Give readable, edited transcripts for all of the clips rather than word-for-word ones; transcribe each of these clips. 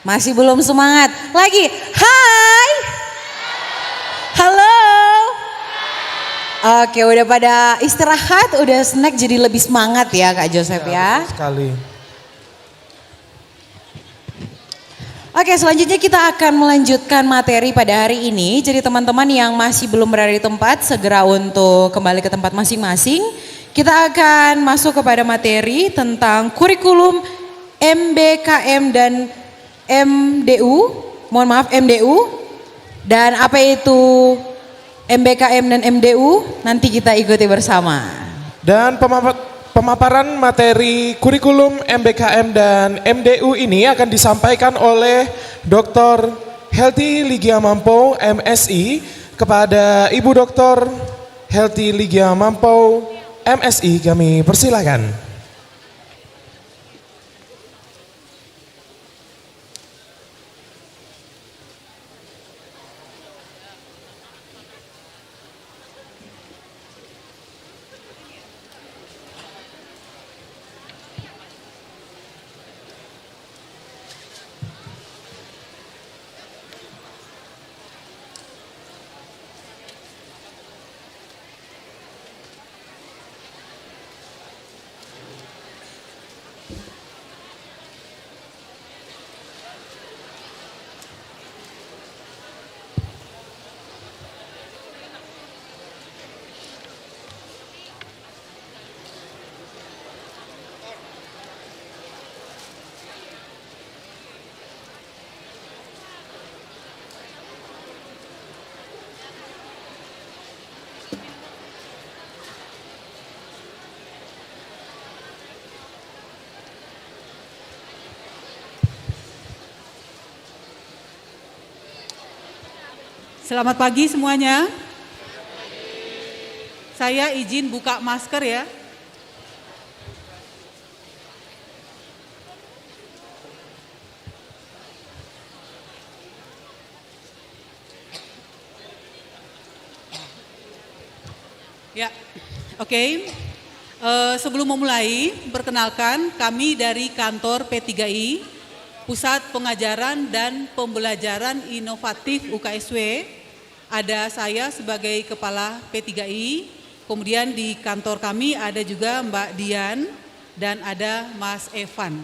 Masih belum semangat? Lagi, hai, halo. Oke, udah pada istirahat, udah snack jadi lebih semangat ya Kak Joseph ya. Sekali. Oke, selanjutnya kita akan melanjutkan materi pada hari ini. Jadi teman-teman yang masih belum berada di tempat, segera untuk kembali ke tempat masing-masing. Kita akan masuk kepada materi tentang kurikulum MBKM dan MDU. Mohon maaf, MDU. Dan apa itu MBKM dan MDU? Nanti kita ikuti bersama. Dan pemaparan materi kurikulum MBKM dan MDU ini akan disampaikan oleh Dr. Helty Ligiamampo MSI kepada Ibu Dr. Helty Ligiamampo MSI, kami persilakan. Selamat pagi semuanya. Saya izin buka masker ya. Ya, oke. Sebelum memulai, perkenalkan kami dari kantor P3I, Pusat Pengajaran dan Pembelajaran Inovatif UKSW. Ada saya sebagai Kepala P3I, kemudian di kantor kami ada juga Mbak Dian dan ada Mas Evan.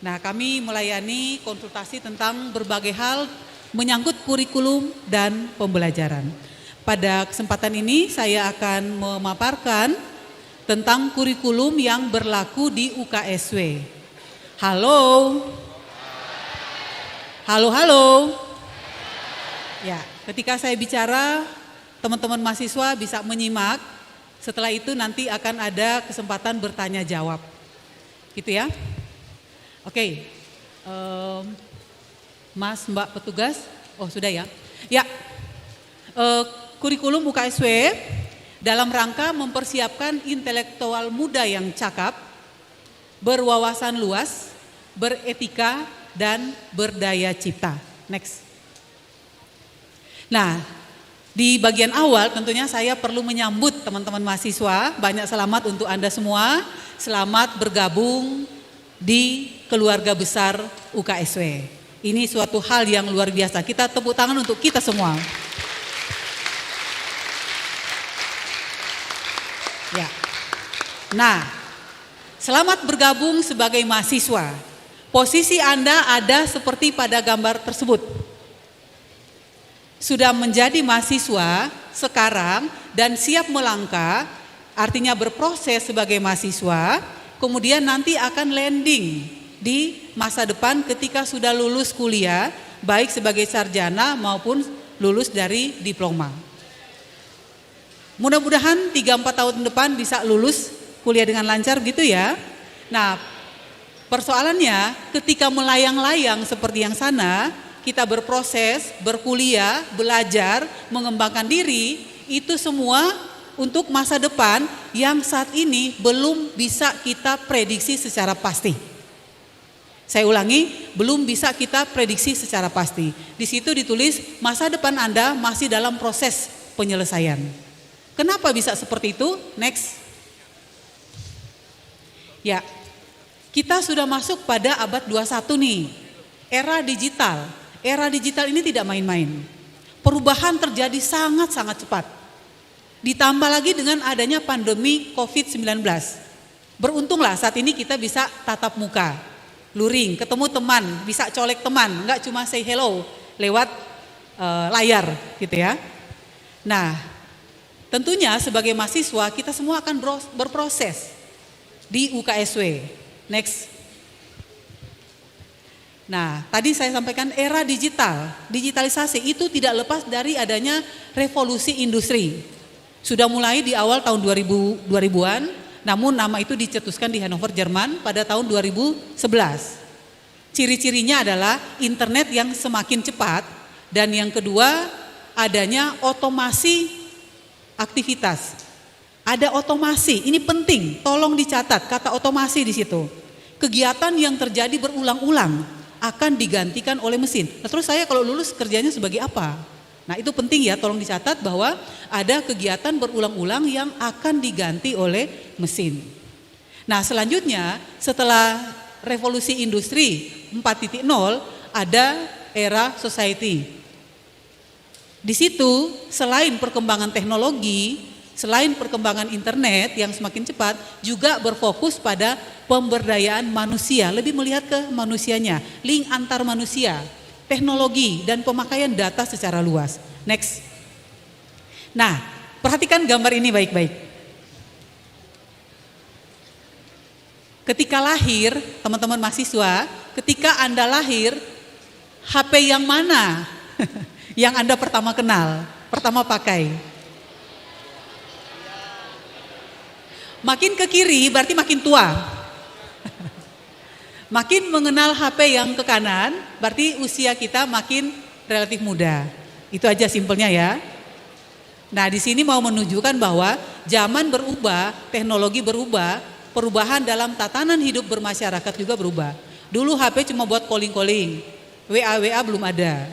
Nah, kami melayani konsultasi tentang berbagai hal menyangkut kurikulum dan pembelajaran. Pada kesempatan ini saya akan memaparkan tentang kurikulum yang berlaku di UKSW. Halo. Halo, halo. Ya, ketika saya bicara, teman-teman mahasiswa bisa menyimak. Setelah itu nanti akan ada kesempatan bertanya jawab. Gitu ya. Oke. Mas, Mbak petugas. Oh, sudah ya. Ya. Kurikulum UKSW dalam rangka mempersiapkan intelektual muda yang cakap, berwawasan luas, beretika, dan berdaya cipta. Next. Nah, di bagian awal tentunya saya perlu menyambut teman-teman mahasiswa. Banyak selamat untuk Anda semua. Selamat bergabung di keluarga besar UKSW. Ini suatu hal yang luar biasa. Kita tepuk tangan untuk kita semua. Ya. Nah, selamat bergabung sebagai mahasiswa. Posisi Anda ada seperti pada gambar tersebut. Sudah menjadi mahasiswa sekarang dan siap melangkah, artinya berproses sebagai mahasiswa, kemudian nanti akan landing di masa depan ketika sudah lulus kuliah, baik sebagai sarjana maupun lulus dari diploma. Mudah-mudahan 3-4 tahun depan bisa lulus kuliah dengan lancar gitu ya. Nah, persoalannya ketika melayang-layang seperti yang sana, kita berproses, berkuliah, belajar, mengembangkan diri, itu semua untuk masa depan yang saat ini belum bisa kita prediksi secara pasti. Saya ulangi, belum bisa kita prediksi secara pasti. Di situ ditulis masa depan Anda masih dalam proses penyelesaian. Kenapa bisa seperti itu? Next. Ya. Kita sudah masuk pada abad 21 nih. Era digital ini tidak main-main. Perubahan terjadi sangat-sangat cepat. Ditambah lagi dengan adanya pandemi COVID-19. Beruntunglah saat ini kita bisa tatap muka, luring, ketemu teman, bisa colek teman, nggak cuma say hello lewat layar gitu ya. Nah, tentunya sebagai mahasiswa kita semua akan berproses di UKSW. Next. Nah, tadi saya sampaikan era digitalisasi itu tidak lepas dari adanya revolusi industri. Sudah mulai di awal tahun 2000-an, namun nama itu dicetuskan di Hannover, Jerman pada tahun 2011. Ciri-cirinya adalah internet yang semakin cepat dan yang kedua adanya otomasi aktivitas. Ada otomasi, ini penting, tolong dicatat kata otomasi di situ. Kegiatan yang terjadi berulang-ulang akan digantikan oleh mesin. Nah, terus saya kalau lulus kerjanya sebagai apa? Nah, itu penting ya, tolong dicatat bahwa ada kegiatan berulang-ulang yang akan diganti oleh mesin. Nah, selanjutnya setelah revolusi industri 4.0 ada era society. Di situ selain perkembangan teknologi, selain perkembangan internet yang semakin cepat, juga berfokus pada pemberdayaan manusia, lebih melihat ke manusianya, link antar manusia, teknologi dan pemakaian data secara luas. Next. Nah, perhatikan gambar ini baik-baik. Ketika lahir, teman-teman mahasiswa, ketika Anda lahir, HP yang mana yang Anda pertama kenal, pertama pakai? Makin ke kiri berarti makin tua. Makin mengenal HP yang ke kanan berarti usia kita makin relatif muda. Itu aja simpelnya ya. Nah, di sini mau menunjukkan bahwa zaman berubah, teknologi berubah, perubahan dalam tatanan hidup bermasyarakat juga berubah. Dulu HP cuma buat calling-calling, WA belum ada.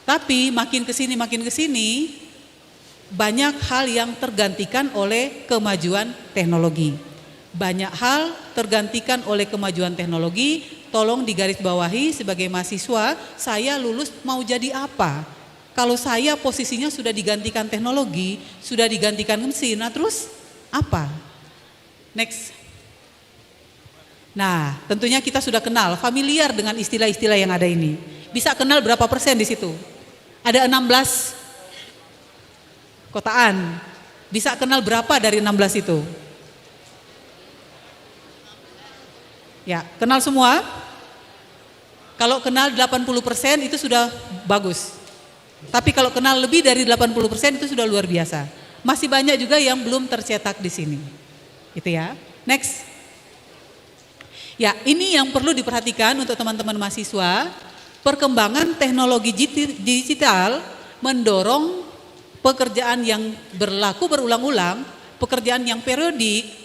Tapi makin ke sini banyak hal yang tergantikan oleh kemajuan teknologi. Banyak hal tergantikan oleh kemajuan teknologi. Tolong digarisbawahi sebagai mahasiswa, saya lulus mau jadi apa? Kalau saya posisinya sudah digantikan teknologi, sudah digantikan mesin, nah terus apa? Next. Nah, tentunya kita sudah kenal, familiar dengan istilah-istilah yang ada ini. Bisa kenal berapa persen di situ? Ada 16 kotaan. Bisa kenal berapa dari 16 itu? Ya, kenal semua? Kalau kenal 80% itu sudah bagus. Tapi kalau kenal lebih dari 80% itu sudah luar biasa. Masih banyak juga yang belum tercetak di sini. Itu ya. Next. Ya, ini yang perlu diperhatikan untuk teman-teman mahasiswa. Perkembangan teknologi digital mendorong pekerjaan yang berlaku berulang-ulang, pekerjaan yang periodik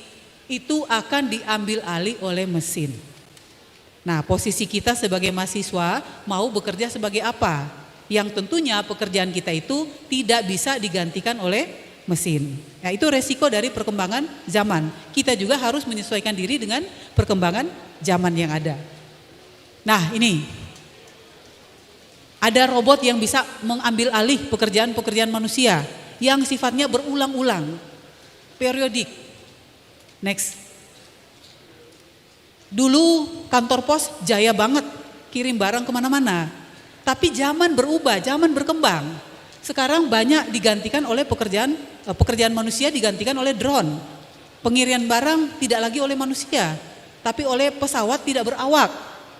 itu akan diambil alih oleh mesin. Nah, posisi kita sebagai mahasiswa mau bekerja sebagai apa? Yang tentunya pekerjaan kita itu tidak bisa digantikan oleh mesin. Nah, itu resiko dari perkembangan zaman. Kita juga harus menyesuaikan diri dengan perkembangan zaman yang ada. Nah, ini ada robot yang bisa mengambil alih pekerjaan-pekerjaan manusia yang sifatnya berulang-ulang, periodik. Next. Dulu kantor pos jaya banget, kirim barang kemana-mana. Tapi zaman berubah, zaman berkembang. Sekarang banyak digantikan oleh pekerjaan manusia digantikan oleh drone. Pengiriman barang tidak lagi oleh manusia, tapi oleh pesawat tidak berawak.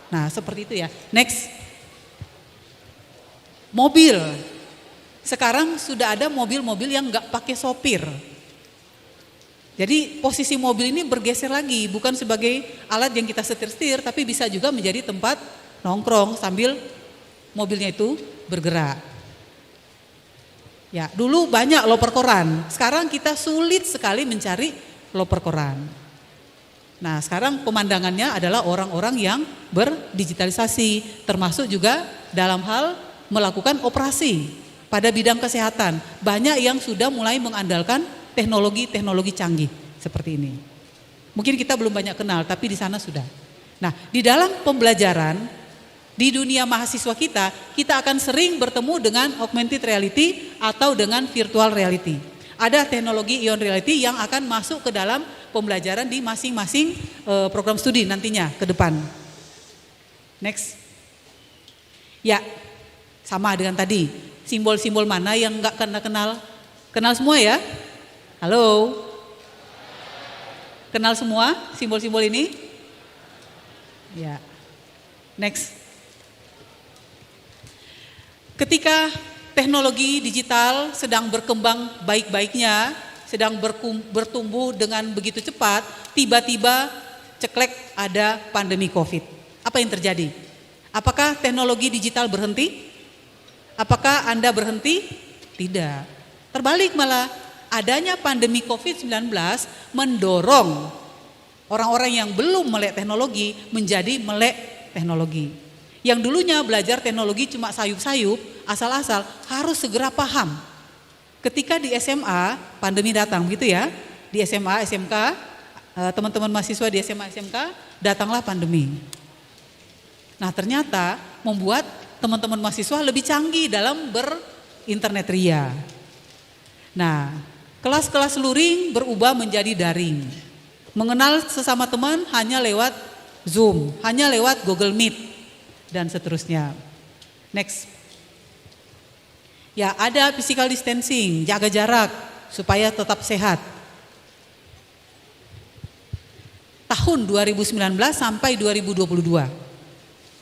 Nah, seperti itu ya. Next. Mobil, sekarang sudah ada mobil-mobil yang nggak pakai sopir. Jadi posisi mobil ini bergeser lagi, bukan sebagai alat yang kita setir-setir, tapi bisa juga menjadi tempat nongkrong sambil mobilnya itu bergerak. Ya, dulu banyak loper koran, sekarang kita sulit sekali mencari loper koran. Nah, sekarang pemandangannya adalah orang-orang yang berdigitalisasi, termasuk juga dalam hal melakukan operasi pada bidang kesehatan. Banyak yang sudah mulai mengandalkan teknologi-teknologi canggih seperti ini. Mungkin kita belum banyak kenal, tapi di sana sudah. Nah, di dalam pembelajaran Di dunia mahasiswa kita akan sering bertemu dengan augmented reality atau dengan virtual reality. Ada teknologi ion reality yang akan masuk ke dalam pembelajaran di masing-masing program studi nantinya ke depan. Next. Ya, sama dengan tadi. Simbol-simbol mana yang nggak kenal? Kenal semua ya? Halo? Kenal semua simbol-simbol ini? Ya. Next. Ketika teknologi digital sedang berkembang baik-baiknya, sedang bertumbuh dengan begitu cepat, tiba-tiba ceklek ada pandemi COVID. Apa yang terjadi? Apakah teknologi digital berhenti? Apakah Anda berhenti? Tidak. Terbalik malah, adanya pandemi COVID-19 mendorong orang-orang yang belum melek teknologi menjadi melek teknologi. Yang dulunya belajar teknologi cuma sayup-sayup, asal-asal, harus segera paham. Ketika di SMA, pandemi datang begitu ya, di SMA, SMK, teman-teman mahasiswa di SMA, SMK, datanglah pandemi. Nah ternyata membuat teman-teman mahasiswa lebih canggih dalam berinternet ria. Nah, kelas-kelas luring berubah menjadi daring. Mengenal sesama teman hanya lewat Zoom, hanya lewat Google Meet, dan seterusnya. Next. Ya, ada physical distancing, jaga jarak supaya tetap sehat. Tahun 2019 sampai 2022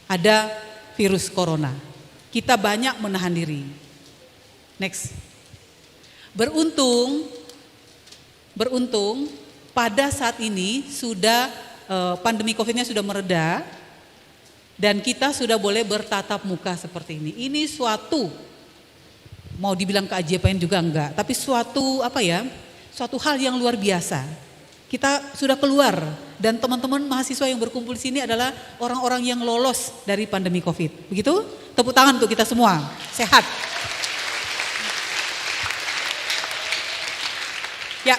ada virus corona. Kita banyak menahan diri. Next. Beruntung pada saat ini sudah pandemi COVID-nya sudah mereda. Dan kita sudah boleh bertatap muka seperti ini. Ini suatu, mau dibilang keajaiban juga enggak, tapi suatu hal yang luar biasa. Kita sudah keluar dan teman-teman mahasiswa yang berkumpul di sini adalah orang-orang yang lolos dari pandemi COVID. Begitu? Tepuk tangan untuk kita semua. Sehat. Ya.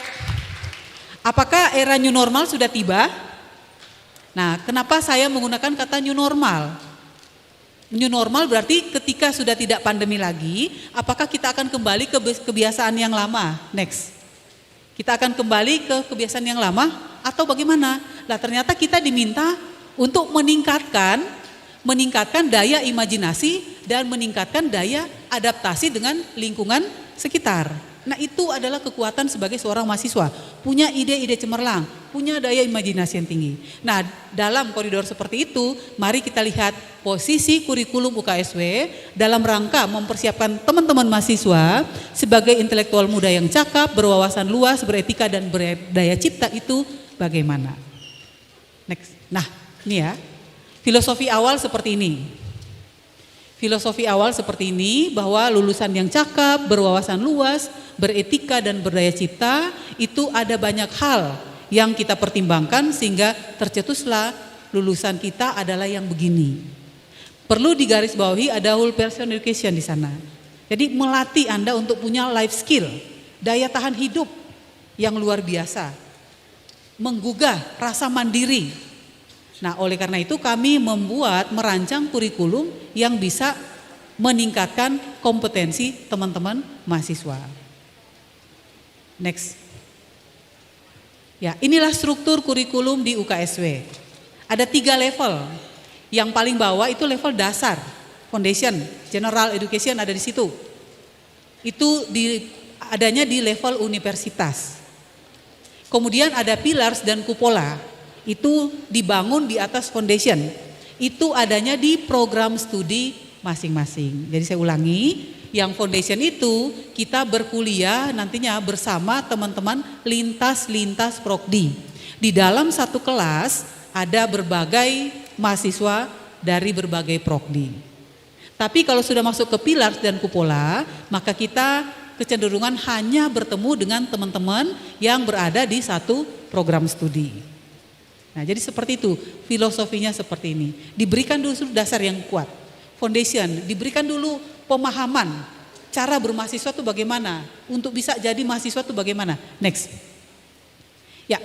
Apakah era new normal sudah tiba? Nah, kenapa saya menggunakan kata new normal? New normal berarti ketika sudah tidak pandemi lagi, apakah kita akan kembali ke kebiasaan yang lama? Next. Kita akan kembali ke kebiasaan yang lama atau bagaimana? Lah ternyata kita diminta untuk meningkatkan daya imajinasi dan meningkatkan daya adaptasi dengan lingkungan sekitar. Nah itu adalah kekuatan sebagai seorang mahasiswa, punya ide-ide cemerlang, punya daya imajinasi yang tinggi. Nah dalam koridor seperti itu, mari kita lihat posisi kurikulum UKSW dalam rangka mempersiapkan teman-teman mahasiswa sebagai intelektual muda yang cakap, berwawasan luas, beretika dan berdaya cipta itu bagaimana. Next. Nah ini ya, filosofi awal seperti ini. Filosofi awal seperti ini bahwa lulusan yang cakap, berwawasan luas, beretika dan berdaya cipta itu ada banyak hal yang kita pertimbangkan sehingga tercetuslah lulusan kita adalah yang begini. Perlu digarisbawahi ada whole person education di sana. Jadi melatih Anda untuk punya life skill, daya tahan hidup yang luar biasa, menggugah rasa mandiri. Nah oleh karena itu kami merancang kurikulum yang bisa meningkatkan kompetensi teman-teman mahasiswa. Next. Ya inilah struktur kurikulum di UKSW. Ada 3 level. Yang paling bawah itu level dasar, foundation, general education ada di situ. Itu adanya di level universitas. Kemudian ada pillars dan kupola. Itu dibangun di atas foundation. Itu adanya di program studi masing-masing. Jadi saya ulangi, yang foundation itu kita berkuliah nantinya bersama teman-teman lintas prodi. Di dalam satu kelas ada berbagai mahasiswa dari berbagai prodi. Tapi kalau sudah masuk ke pillars dan kupola, maka kita kecenderungan hanya bertemu dengan teman-teman yang berada di satu program studi. Nah jadi seperti itu, filosofinya seperti ini. Diberikan dulu dasar yang kuat, foundation, diberikan dulu pemahaman, cara bermahasiswa itu bagaimana, untuk bisa jadi mahasiswa itu bagaimana. Next. Ya,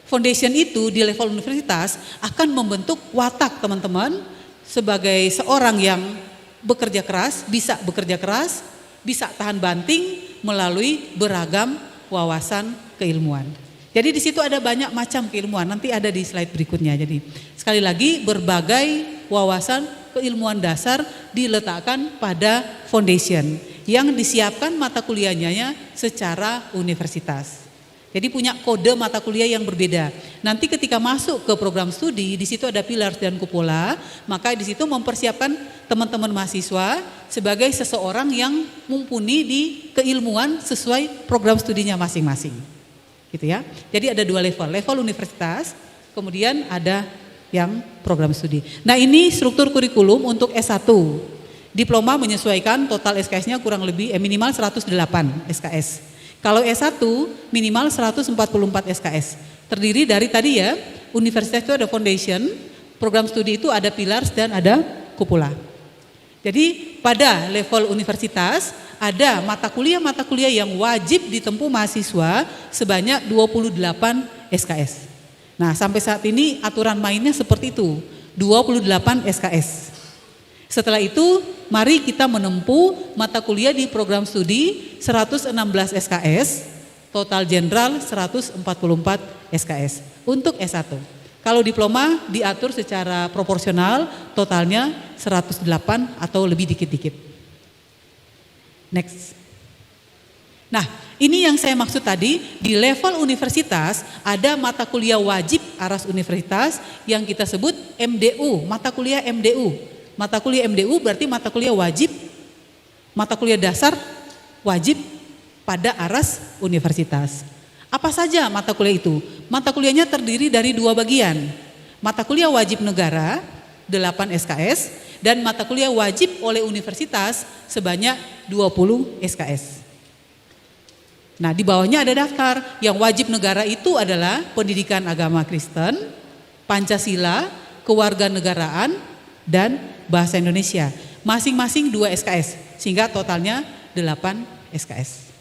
foundation itu di level universitas akan membentuk watak teman-teman sebagai seorang yang bekerja keras, bisa tahan banting melalui beragam wawasan keilmuan. Jadi di situ ada banyak macam keilmuan, nanti ada di slide berikutnya. Jadi sekali lagi berbagai wawasan keilmuan dasar diletakkan pada foundation yang disiapkan mata kuliahnya secara universitas. Jadi punya kode mata kuliah yang berbeda. Nanti ketika masuk ke program studi, di situ ada pillars dan kupola, maka di situ mempersiapkan teman-teman mahasiswa sebagai seseorang yang mumpuni di keilmuan sesuai program studinya masing-masing. Gitu ya. Jadi ada dua level universitas, kemudian ada yang program studi. Nah, ini struktur kurikulum untuk S1. Diploma menyesuaikan total SKS-nya kurang lebih minimal 108 SKS. Kalau S1 minimal 144 SKS. Terdiri dari tadi ya, universitas itu ada foundation, program studi itu ada pillars dan ada kupola. Jadi pada level universitas ada mata kuliah yang wajib ditempuh mahasiswa sebanyak 28 SKS. Nah, sampai saat ini aturan mainnya seperti itu, 28 SKS. Setelah itu, mari kita menempuh mata kuliah di program studi 116 SKS, total general 144 SKS untuk S1. Kalau diploma diatur secara proporsional, totalnya 108 atau lebih dikit-dikit. Next. Nah, ini yang saya maksud tadi, di level universitas ada mata kuliah wajib aras universitas yang kita sebut MDU, mata kuliah MDU. Mata kuliah MDU berarti mata kuliah wajib, mata kuliah dasar wajib pada aras universitas. Apa saja mata kuliah itu? Mata kuliahnya terdiri dari dua bagian. Mata kuliah wajib negara 8 SKS dan mata kuliah wajib oleh universitas sebanyak 20 SKS. Nah, di bawahnya ada daftar. Yang wajib negara itu adalah pendidikan agama Kristen, Pancasila, kewarganegaraan, dan bahasa Indonesia. Masing-masing 2 SKS, sehingga totalnya 8 SKS.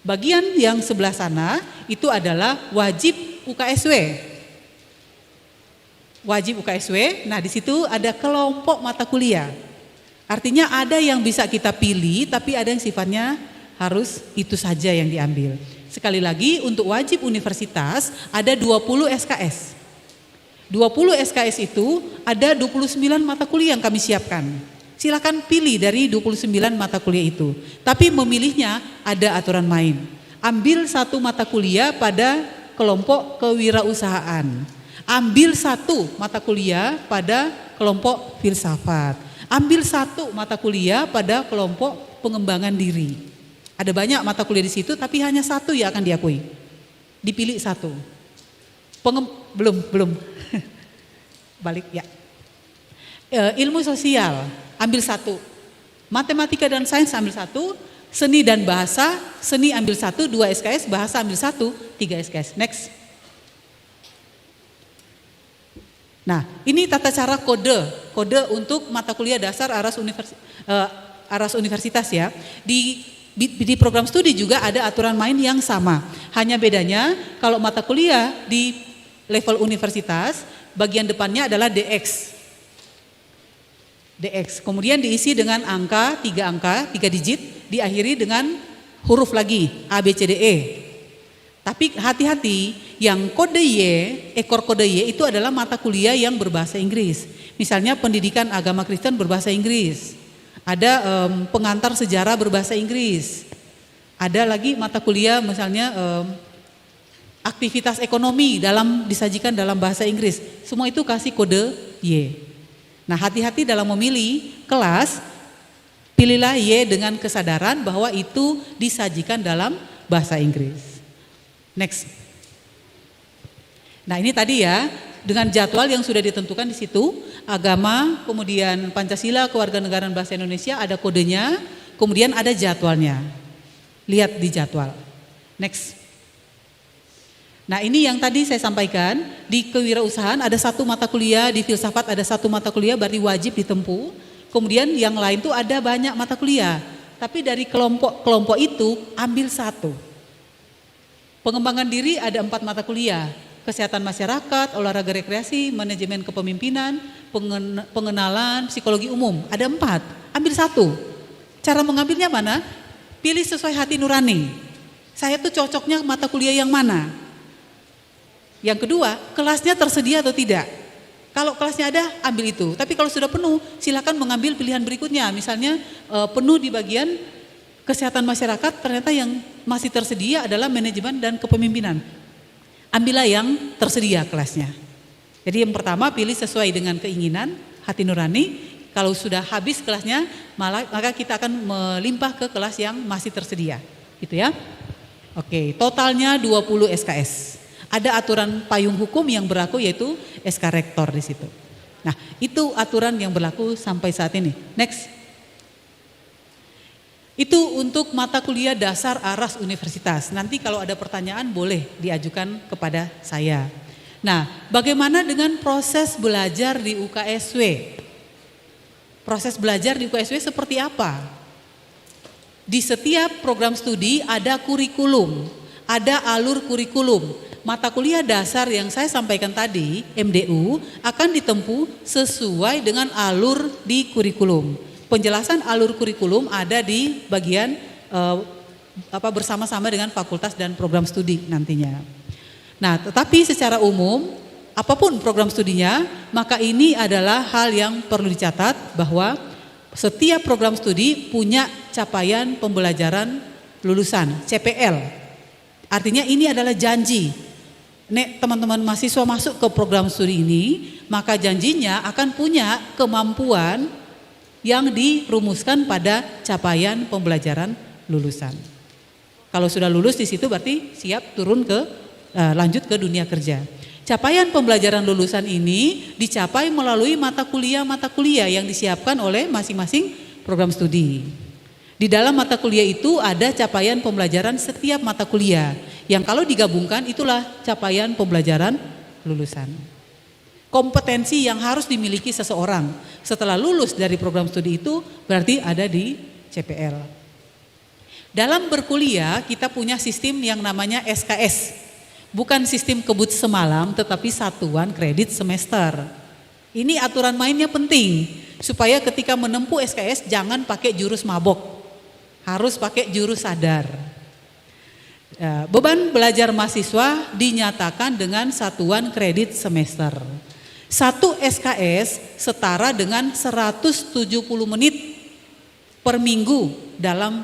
Bagian yang sebelah sana itu adalah wajib UKSW. Wajib UKSW, nah di situ ada kelompok mata kuliah. Artinya ada yang bisa kita pilih, tapi ada yang sifatnya harus itu saja yang diambil. Sekali lagi untuk wajib universitas ada 20 SKS. 20 SKS itu ada 29 mata kuliah yang kami siapkan. Silakan pilih dari 29 mata kuliah itu. Tapi memilihnya ada aturan main. Ambil satu mata kuliah pada kelompok kewirausahaan. Ambil satu mata kuliah pada kelompok filsafat. Ambil satu mata kuliah pada kelompok pengembangan diri. Ada banyak mata kuliah di situ, tapi hanya satu yang akan diakui. Dipilih satu. Belum. Balik ya. Ilmu sosial ambil satu. Matematika dan sains ambil satu. Seni dan bahasa, seni ambil satu, 2 SKS, bahasa ambil satu, 3 SKS. Next. Nah, ini tata cara kode untuk mata kuliah dasar aras universitas ya. Di program studi juga ada aturan main yang sama. Hanya bedanya kalau mata kuliah di level universitas, bagian depannya adalah DX. Kemudian diisi dengan angka, 3 digit, diakhiri dengan huruf lagi, A, B, C, D, E. Tapi hati-hati, yang kode Y, ekor kode Y itu adalah mata kuliah yang berbahasa Inggris. Misalnya pendidikan agama Kristen berbahasa Inggris. Ada pengantar sejarah berbahasa Inggris. Ada lagi mata kuliah misalnya aktivitas ekonomi disajikan dalam bahasa Inggris. Semua itu kasih kode Y. Nah, hati-hati dalam memilih kelas, pilihlah Y dengan kesadaran bahwa itu disajikan dalam bahasa Inggris. Next. Nah, ini tadi ya, dengan jadwal yang sudah ditentukan di situ, agama, kemudian Pancasila, kewarganegaraan bahasa Indonesia, ada kodenya, kemudian ada jadwalnya. Lihat di jadwal. Next. Nah, ini yang tadi saya sampaikan, di kewirausahaan ada satu mata kuliah, di filsafat ada satu mata kuliah, berarti wajib ditempuh. Kemudian yang lain tuh ada banyak mata kuliah, tapi dari kelompok itu ambil satu. Pengembangan diri ada 4 mata kuliah, kesehatan masyarakat, olahraga rekreasi, manajemen kepemimpinan, pengenalan, psikologi umum. Ada 4, ambil 1. Cara mengambilnya mana? Pilih sesuai hati nurani. Saya tuh cocoknya mata kuliah yang mana? Yang kedua, kelasnya tersedia atau tidak? Kalau kelasnya ada, ambil itu. Tapi kalau sudah penuh, silakan mengambil pilihan berikutnya. Misalnya penuh di bagian kesehatan masyarakat, ternyata yang masih tersedia adalah manajemen dan kepemimpinan. Ambillah yang tersedia kelasnya. Jadi yang pertama pilih sesuai dengan keinginan hati nurani. Kalau sudah habis kelasnya, maka kita akan melimpah ke kelas yang masih tersedia. Gitu ya. Oke, totalnya 20 SKS. Ada aturan payung hukum yang berlaku yaitu SK Rektor di situ. Nah, itu aturan yang berlaku sampai saat ini. Next. Itu untuk mata kuliah dasar ARAS universitas. Nanti kalau ada pertanyaan boleh diajukan kepada saya. Nah, bagaimana dengan proses belajar di UKSW? Proses belajar di UKSW seperti apa? Di setiap program studi ada kurikulum, ada alur kurikulum. Mata kuliah dasar yang saya sampaikan tadi, MDU, akan ditempuh sesuai dengan alur di kurikulum. Penjelasan alur kurikulum ada di bagian bersama-sama dengan fakultas dan program studi nantinya. Nah, tetapi secara umum, apapun program studinya, maka ini adalah hal yang perlu dicatat bahwa setiap program studi punya capaian pembelajaran lulusan, CPL. Artinya ini adalah janji. Nek teman-teman mahasiswa masuk ke program studi ini, maka janjinya akan punya kemampuan yang dirumuskan pada capaian pembelajaran lulusan. Kalau sudah lulus di situ berarti siap turun ke lanjut ke dunia kerja. Capaian pembelajaran lulusan ini dicapai melalui mata kuliah yang disiapkan oleh masing-masing program studi. Di dalam mata kuliah itu ada capaian pembelajaran setiap mata kuliah yang kalau digabungkan itulah capaian pembelajaran lulusan. Kompetensi yang harus dimiliki seseorang setelah lulus dari program studi itu berarti ada di CPL. Dalam berkuliah kita punya sistem yang namanya SKS. Bukan sistem kebut semalam tetapi satuan kredit semester. Ini aturan mainnya penting supaya ketika menempuh SKS jangan pakai jurus mabok. Harus pakai jurus sadar. Beban belajar mahasiswa dinyatakan dengan satuan kredit semester. 1 SKS setara dengan 170 menit per minggu dalam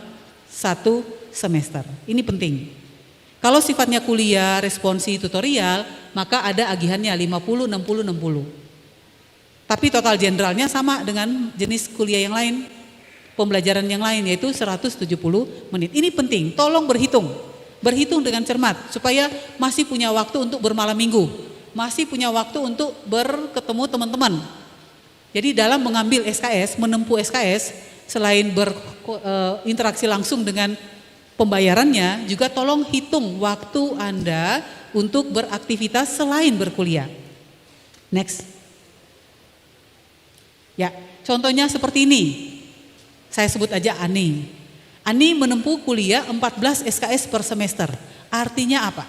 1 semester. Ini penting. Kalau sifatnya kuliah, responsi, tutorial, maka ada agihannya 50, 60, 60. Tapi total generalnya sama dengan jenis kuliah yang lain, pembelajaran yang lain yaitu 170 menit. Ini penting, tolong berhitung. Berhitung dengan cermat supaya masih punya waktu untuk bermalam minggu. Masih punya waktu untuk berketemu teman-teman. Jadi dalam mengambil SKS, menempuh SKS, selain berinteraksi langsung dengan pembayarannya, juga tolong hitung waktu Anda untuk beraktivitas selain berkuliah. Next. Ya, contohnya seperti ini. Saya sebut aja Ani. Ani menempuh kuliah 14 SKS per semester. Artinya apa?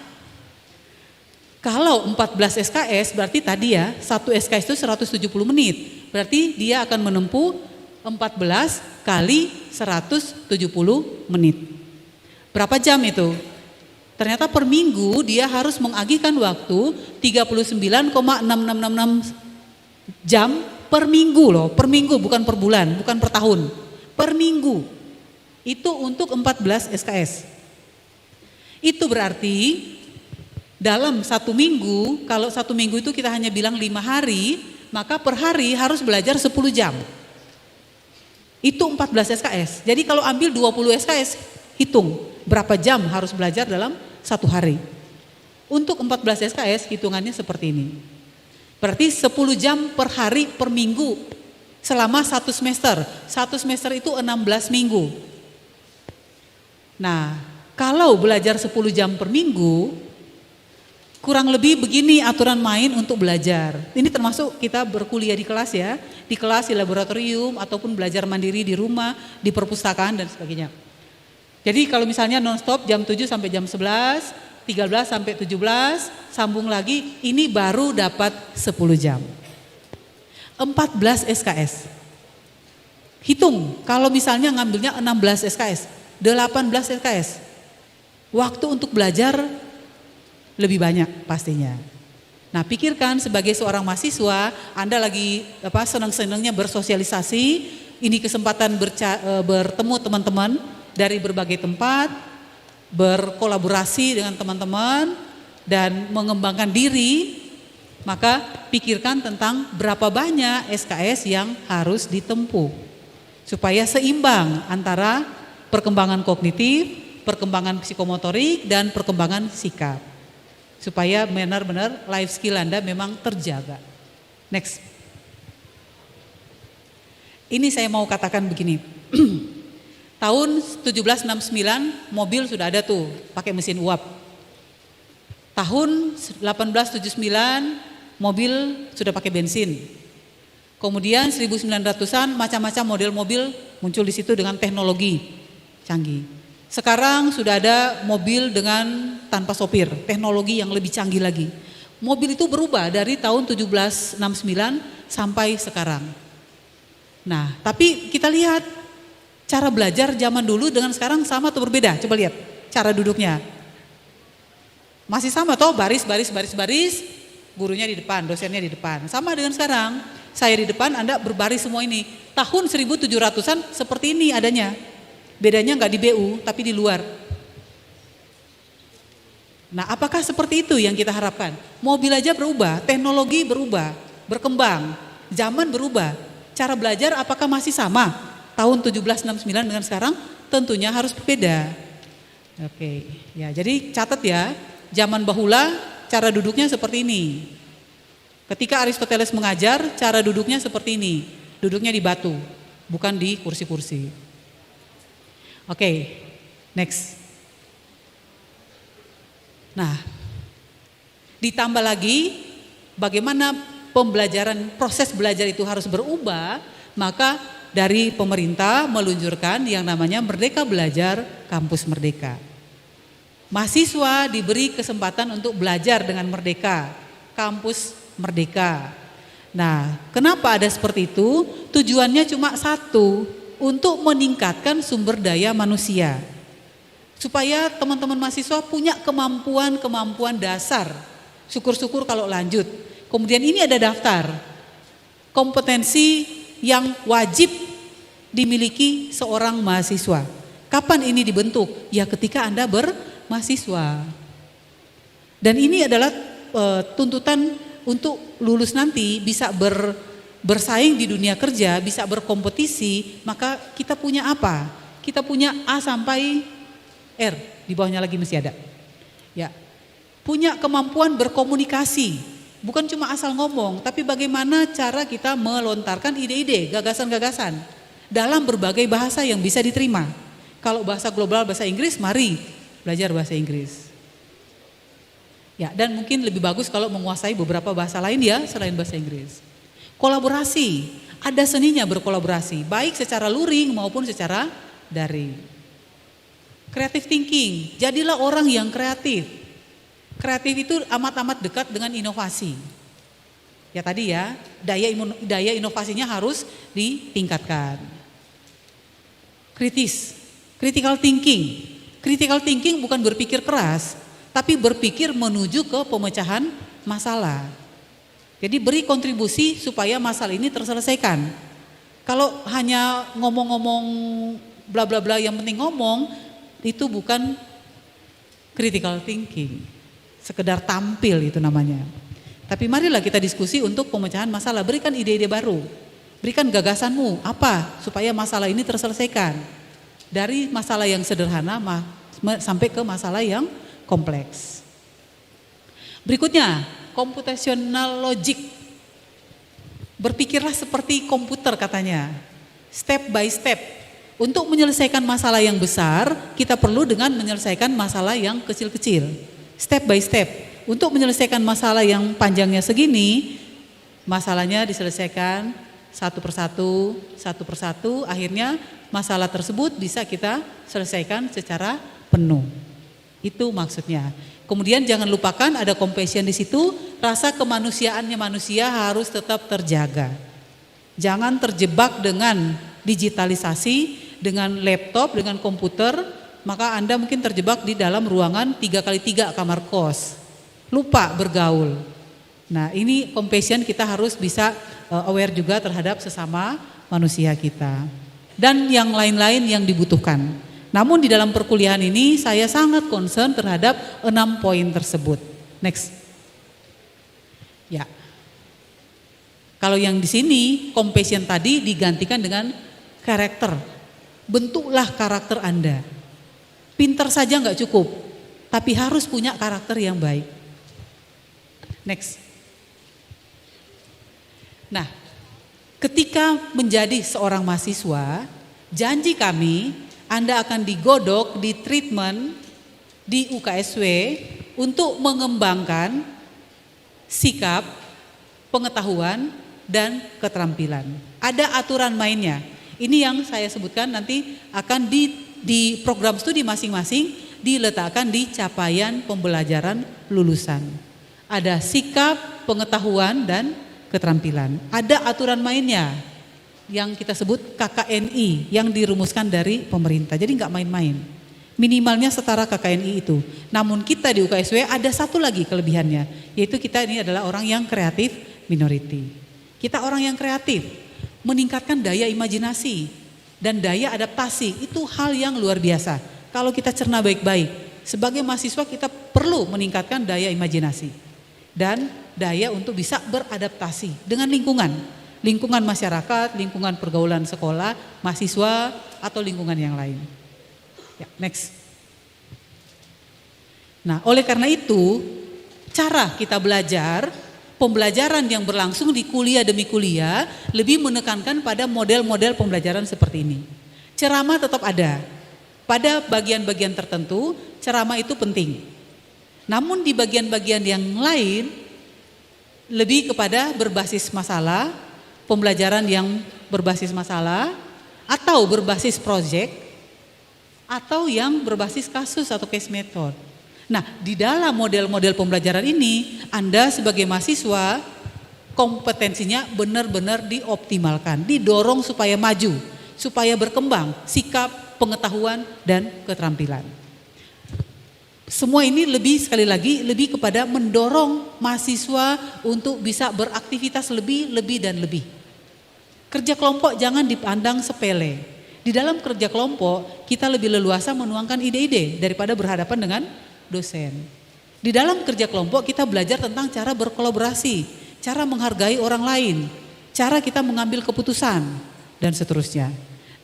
Kalau 14 SKS berarti tadi ya, 1 SKS itu 170 menit. Berarti dia akan menempuh 14 kali 170 menit. Berapa jam itu? Ternyata per minggu dia harus mengagihkan waktu 39,6666 jam per minggu loh. Per minggu bukan per bulan, bukan per tahun. Per minggu. Itu untuk 14 SKS. Itu berarti dalam 1 minggu, kalau 1 minggu itu kita hanya bilang 5 hari, maka per hari harus belajar 10 jam. Itu 14 SKS. Jadi kalau ambil 20 SKS, hitung berapa jam harus belajar dalam 1 hari. Untuk 14 SKS hitungannya seperti ini. Berarti 10 jam per hari per minggu selama 1 semester. 1 semester itu 16 minggu. Nah, kalau belajar 10 jam per minggu, kurang lebih begini aturan main untuk belajar. Ini termasuk kita berkuliah di kelas ya, di kelas, di laboratorium, ataupun belajar mandiri di rumah, di perpustakaan dan sebagainya. Jadi kalau misalnya non-stop jam 7 sampai jam 11, 13 sampai 17, sambung lagi, ini baru dapat 10 jam. 14 SKS. Hitung, kalau misalnya ngambilnya 16 SKS, 18 SKS. Waktu untuk belajar lebih banyak pastinya. Nah, pikirkan sebagai seorang mahasiswa, Anda lagi senang-senangnya bersosialisasi, ini kesempatan bertemu teman-teman dari berbagai tempat, berkolaborasi dengan teman-teman dan mengembangkan diri, maka pikirkan tentang berapa banyak SKS yang harus ditempuh supaya seimbang antara perkembangan kognitif, perkembangan psikomotorik dan perkembangan sikap. Supaya benar-benar life skill Anda memang terjaga. Next. Ini saya mau katakan begini. Tahun 1769 mobil sudah ada tuh pakai mesin uap. Tahun 1879 mobil sudah pakai bensin. Kemudian 1900-an macam-macam model mobil muncul di situ dengan teknologi canggih. Sekarang sudah ada mobil dengan tanpa sopir, teknologi yang lebih canggih lagi. Mobil itu berubah dari tahun 1769 sampai sekarang. Nah, tapi kita lihat cara belajar zaman dulu dengan sekarang sama atau berbeda? Coba lihat cara duduknya. Masih sama toh, baris, gurunya di depan, dosennya di depan. Sama dengan sekarang, saya di depan, Anda berbaris semua ini. Tahun 1700-an seperti ini adanya. Bedanya nggak di BU, tapi di luar. Nah, apakah seperti itu yang kita harapkan? Mobil aja berubah, teknologi berubah, berkembang, zaman berubah. Cara belajar apakah masih sama? Tahun 1769 dengan sekarang tentunya harus berbeda. Oke, ya jadi catat ya, zaman bahula cara duduknya seperti ini. Ketika Aristoteles mengajar, cara duduknya seperti ini. Duduknya di batu, bukan di kursi-kursi. Oke, next. Nah, ditambah lagi bagaimana pembelajaran, proses belajar itu harus berubah, maka dari pemerintah meluncurkan yang namanya Merdeka Belajar Kampus Merdeka. Mahasiswa diberi kesempatan untuk belajar dengan merdeka, kampus merdeka. Nah, kenapa ada seperti itu? Tujuannya cuma satu, untuk meningkatkan sumber daya manusia. Supaya teman-teman mahasiswa punya kemampuan dasar. Syukur-syukur kalau lanjut. Kemudian ini ada daftar kompetensi yang wajib dimiliki seorang mahasiswa. Kapan ini dibentuk? Ya ketika Anda bermahasiswa. Dan ini adalah tuntutan untuk lulus nanti bisa bersaing di dunia kerja, bisa berkompetisi, maka kita punya apa? Kita punya A sampai R, di bawahnya lagi masih ada. Ya. Punya kemampuan berkomunikasi, bukan cuma asal ngomong, tapi bagaimana cara kita melontarkan ide-ide, gagasan-gagasan dalam berbagai bahasa yang bisa diterima. Kalau bahasa global, bahasa Inggris, mari belajar bahasa Inggris. Ya, dan mungkin lebih bagus kalau menguasai beberapa bahasa lain ya selain bahasa Inggris. Kolaborasi, ada seninya berkolaborasi, baik secara luring maupun secara daring. Creative thinking, jadilah orang yang kreatif. Kreatif itu amat-amat dekat dengan inovasi. Ya tadi ya, daya inovasinya harus ditingkatkan. Kritis, critical thinking. Critical thinking bukan berpikir keras, tapi berpikir menuju ke pemecahan masalah. Jadi beri kontribusi supaya masalah ini terselesaikan. Kalau hanya ngomong-ngomong bla bla bla yang penting ngomong, itu bukan critical thinking. Sekedar tampil itu namanya. Tapi marilah kita diskusi untuk pemecahan masalah, berikan ide-ide baru. Berikan gagasanmu apa supaya masalah ini terselesaikan. Dari masalah yang sederhana sampai ke masalah yang kompleks. Berikutnya, computational logic. Berpikirlah seperti komputer katanya. Step by step. Untuk menyelesaikan masalah yang besar, kita perlu dengan menyelesaikan masalah yang kecil-kecil. Step by step. Untuk menyelesaikan masalah yang panjangnya segini, masalahnya diselesaikan satu persatu, akhirnya masalah tersebut bisa kita selesaikan secara penuh. Itu maksudnya. Kemudian jangan lupakan ada compassion di situ, rasa kemanusiaannya manusia harus tetap terjaga. Jangan terjebak dengan digitalisasi, dengan laptop, dengan komputer, maka Anda mungkin terjebak di dalam ruangan 3x3 kamar kos. Lupa bergaul. Nah, ini compassion kita harus bisa aware juga terhadap sesama manusia kita. Dan yang lain-lain yang dibutuhkan. Namun di dalam perkuliahan ini saya sangat concern terhadap 6 poin tersebut. Next. Ya. Kalau yang di sini compassion tadi digantikan dengan karakter. Bentuklah karakter Anda. Pinter saja nggak cukup, tapi harus punya karakter yang baik. Next. Nah, ketika menjadi seorang mahasiswa, janji kami Anda akan digodok di treatment di UKSW untuk mengembangkan sikap, pengetahuan, dan keterampilan. Ada aturan mainnya. Ini yang saya sebutkan nanti akan di program studi masing-masing diletakkan di capaian pembelajaran lulusan. Ada sikap, pengetahuan, dan keterampilan. Ada aturan mainnya yang kita sebut KKNI yang dirumuskan dari pemerintah. Jadi nggak main-main. Minimalnya setara KKNI itu. Namun kita di UKSW ada satu lagi kelebihannya, yaitu kita ini adalah orang yang kreatif minority. Kita orang yang kreatif, meningkatkan daya imajinasi dan daya adaptasi. Itu hal yang luar biasa. Kalau kita cerna baik-baik, sebagai mahasiswa kita perlu meningkatkan daya imajinasi dan daya untuk bisa beradaptasi dengan lingkungan masyarakat, lingkungan pergaulan sekolah, mahasiswa, atau lingkungan yang lain. Ya, next. Nah, oleh karena itu, cara kita belajar, pembelajaran yang berlangsung di kuliah demi kuliah, lebih menekankan pada model-model pembelajaran seperti ini. Ceramah tetap ada. Pada bagian-bagian tertentu, ceramah itu penting. Namun di bagian-bagian yang lain, lebih kepada berbasis masalah, pembelajaran yang berbasis masalah atau berbasis project atau yang berbasis kasus atau case method. Nah, di dalam model-model pembelajaran ini Anda sebagai mahasiswa kompetensinya benar-benar dioptimalkan, didorong supaya maju, supaya berkembang sikap, pengetahuan, dan keterampilan. Semua ini sekali lagi lebih kepada mendorong mahasiswa untuk bisa beraktivitas lebih dan lebih. Kerja kelompok jangan dipandang sepele. Di dalam kerja kelompok kita lebih leluasa menuangkan ide-ide daripada berhadapan dengan dosen. Di dalam kerja kelompok kita belajar tentang cara berkolaborasi, cara menghargai orang lain, cara kita mengambil keputusan, dan seterusnya.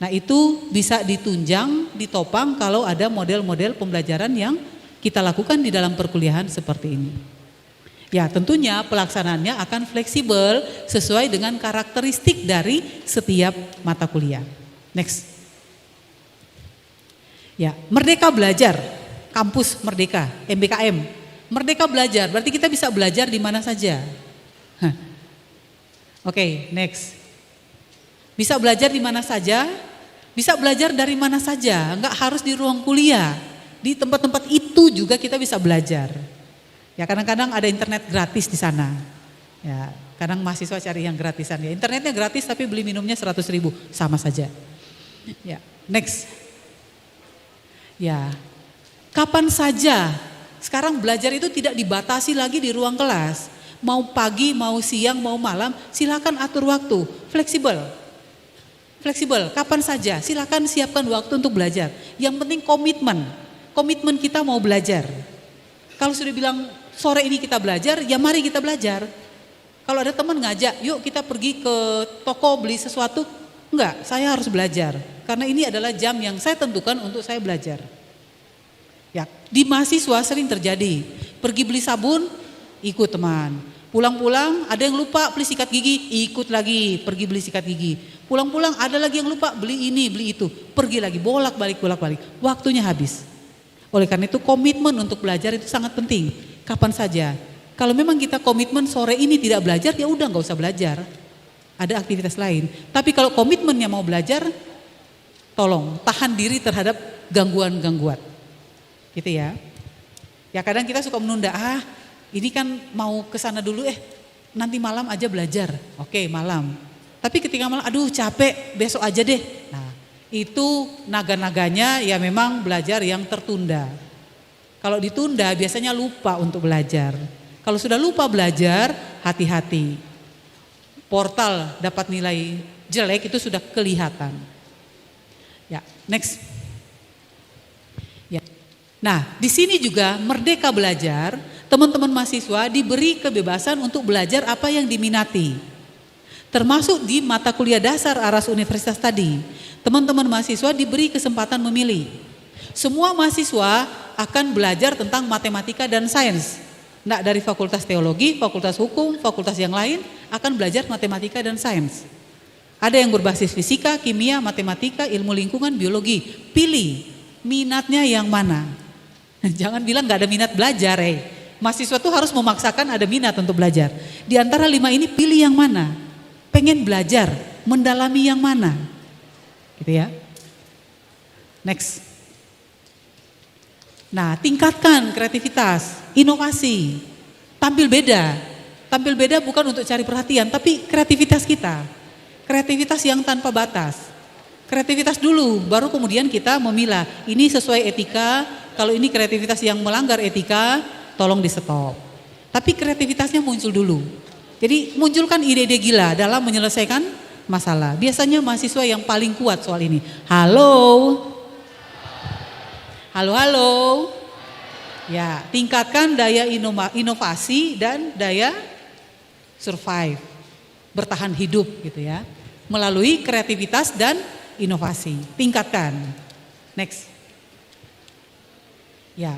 Nah, itu bisa ditunjang, ditopang kalau ada model-model pembelajaran yang kita lakukan di dalam perkuliahan seperti ini. Ya, tentunya pelaksanaannya akan fleksibel sesuai dengan karakteristik dari setiap mata kuliah. Next. Ya, Merdeka Belajar, kampus Merdeka, MBKM. Merdeka Belajar, berarti kita bisa belajar di mana saja. Oke, next. Bisa belajar di mana saja, bisa belajar dari mana saja, enggak harus di ruang kuliah. Di tempat-tempat itu juga kita bisa belajar. Ya, kadang-kadang ada internet gratis di sana. Ya, kadang mahasiswa cari yang gratisan ya. Internetnya gratis tapi beli minumnya 100.000, sama saja. Ya, next. Ya, kapan saja. Sekarang belajar itu tidak dibatasi lagi di ruang kelas. Mau pagi, mau siang, mau malam, silakan atur waktu. Fleksibel. Fleksibel, kapan saja. Silakan siapkan waktu untuk belajar. Yang penting komitmen. Komitmen kita mau belajar. Kalau sudah bilang sore ini kita belajar, ya mari kita belajar. Kalau ada teman ngajak, yuk kita pergi ke toko beli sesuatu. Enggak, saya harus belajar. Karena ini adalah jam yang saya tentukan untuk saya belajar. Ya, di mahasiswa sering terjadi. Pergi beli sabun, ikut teman. Pulang-pulang ada yang lupa beli sikat gigi, ikut lagi pergi beli sikat gigi. Pulang-pulang ada lagi yang lupa beli ini, beli itu. Pergi lagi, bolak-balik. Waktunya habis. Oleh karena itu komitmen untuk belajar itu sangat penting. Kapan saja. Kalau memang kita komitmen sore ini tidak belajar, ya udah nggak usah belajar. Ada aktivitas lain. Tapi kalau komitmennya mau belajar, tolong tahan diri terhadap gangguan-gangguan. Gitu ya. Ya kadang kita suka menunda, ini kan mau ke sana dulu, nanti malam aja belajar. Oke, malam. Tapi ketika malam, aduh capek, besok aja deh. Nah, itu naga-naganya ya memang belajar yang tertunda. Kalau ditunda biasanya lupa untuk belajar. Kalau sudah lupa belajar, hati-hati. Portal dapat nilai jelek itu sudah kelihatan. Ya, next. Ya. Nah, di sini juga Merdeka Belajar, teman-teman mahasiswa diberi kebebasan untuk belajar apa yang diminati. Termasuk di mata kuliah dasar Aras Universitas tadi. Teman-teman mahasiswa diberi kesempatan memilih. Semua mahasiswa akan belajar tentang matematika dan sains. Nah, dari fakultas teologi, fakultas hukum, fakultas yang lain akan belajar matematika dan sains. Ada yang berbasis fisika, kimia, matematika, ilmu lingkungan, biologi. Pilih minatnya yang mana. Jangan bilang gak ada minat belajar. Mahasiswa tuh harus memaksakan ada minat untuk belajar. Di antara 5 ini pilih yang mana. Pengen belajar, mendalami yang mana. Gitu ya. Next. Nah, tingkatkan kreativitas, inovasi, tampil beda. Tampil beda bukan untuk cari perhatian, tapi kreativitas kita. Kreativitas yang tanpa batas. Kreativitas dulu, baru kemudian kita memilah. Ini sesuai etika, kalau ini kreativitas yang melanggar etika, tolong di stop. Tapi kreativitasnya muncul dulu. Jadi munculkan ide-ide gila dalam menyelesaikan masalah. Biasanya mahasiswa yang paling kuat soal ini. Halo. Halo, halo. Ya, tingkatkan daya inovasi dan daya survive. Bertahan hidup gitu ya. Melalui kreativitas dan inovasi. Tingkatkan. Next. Ya.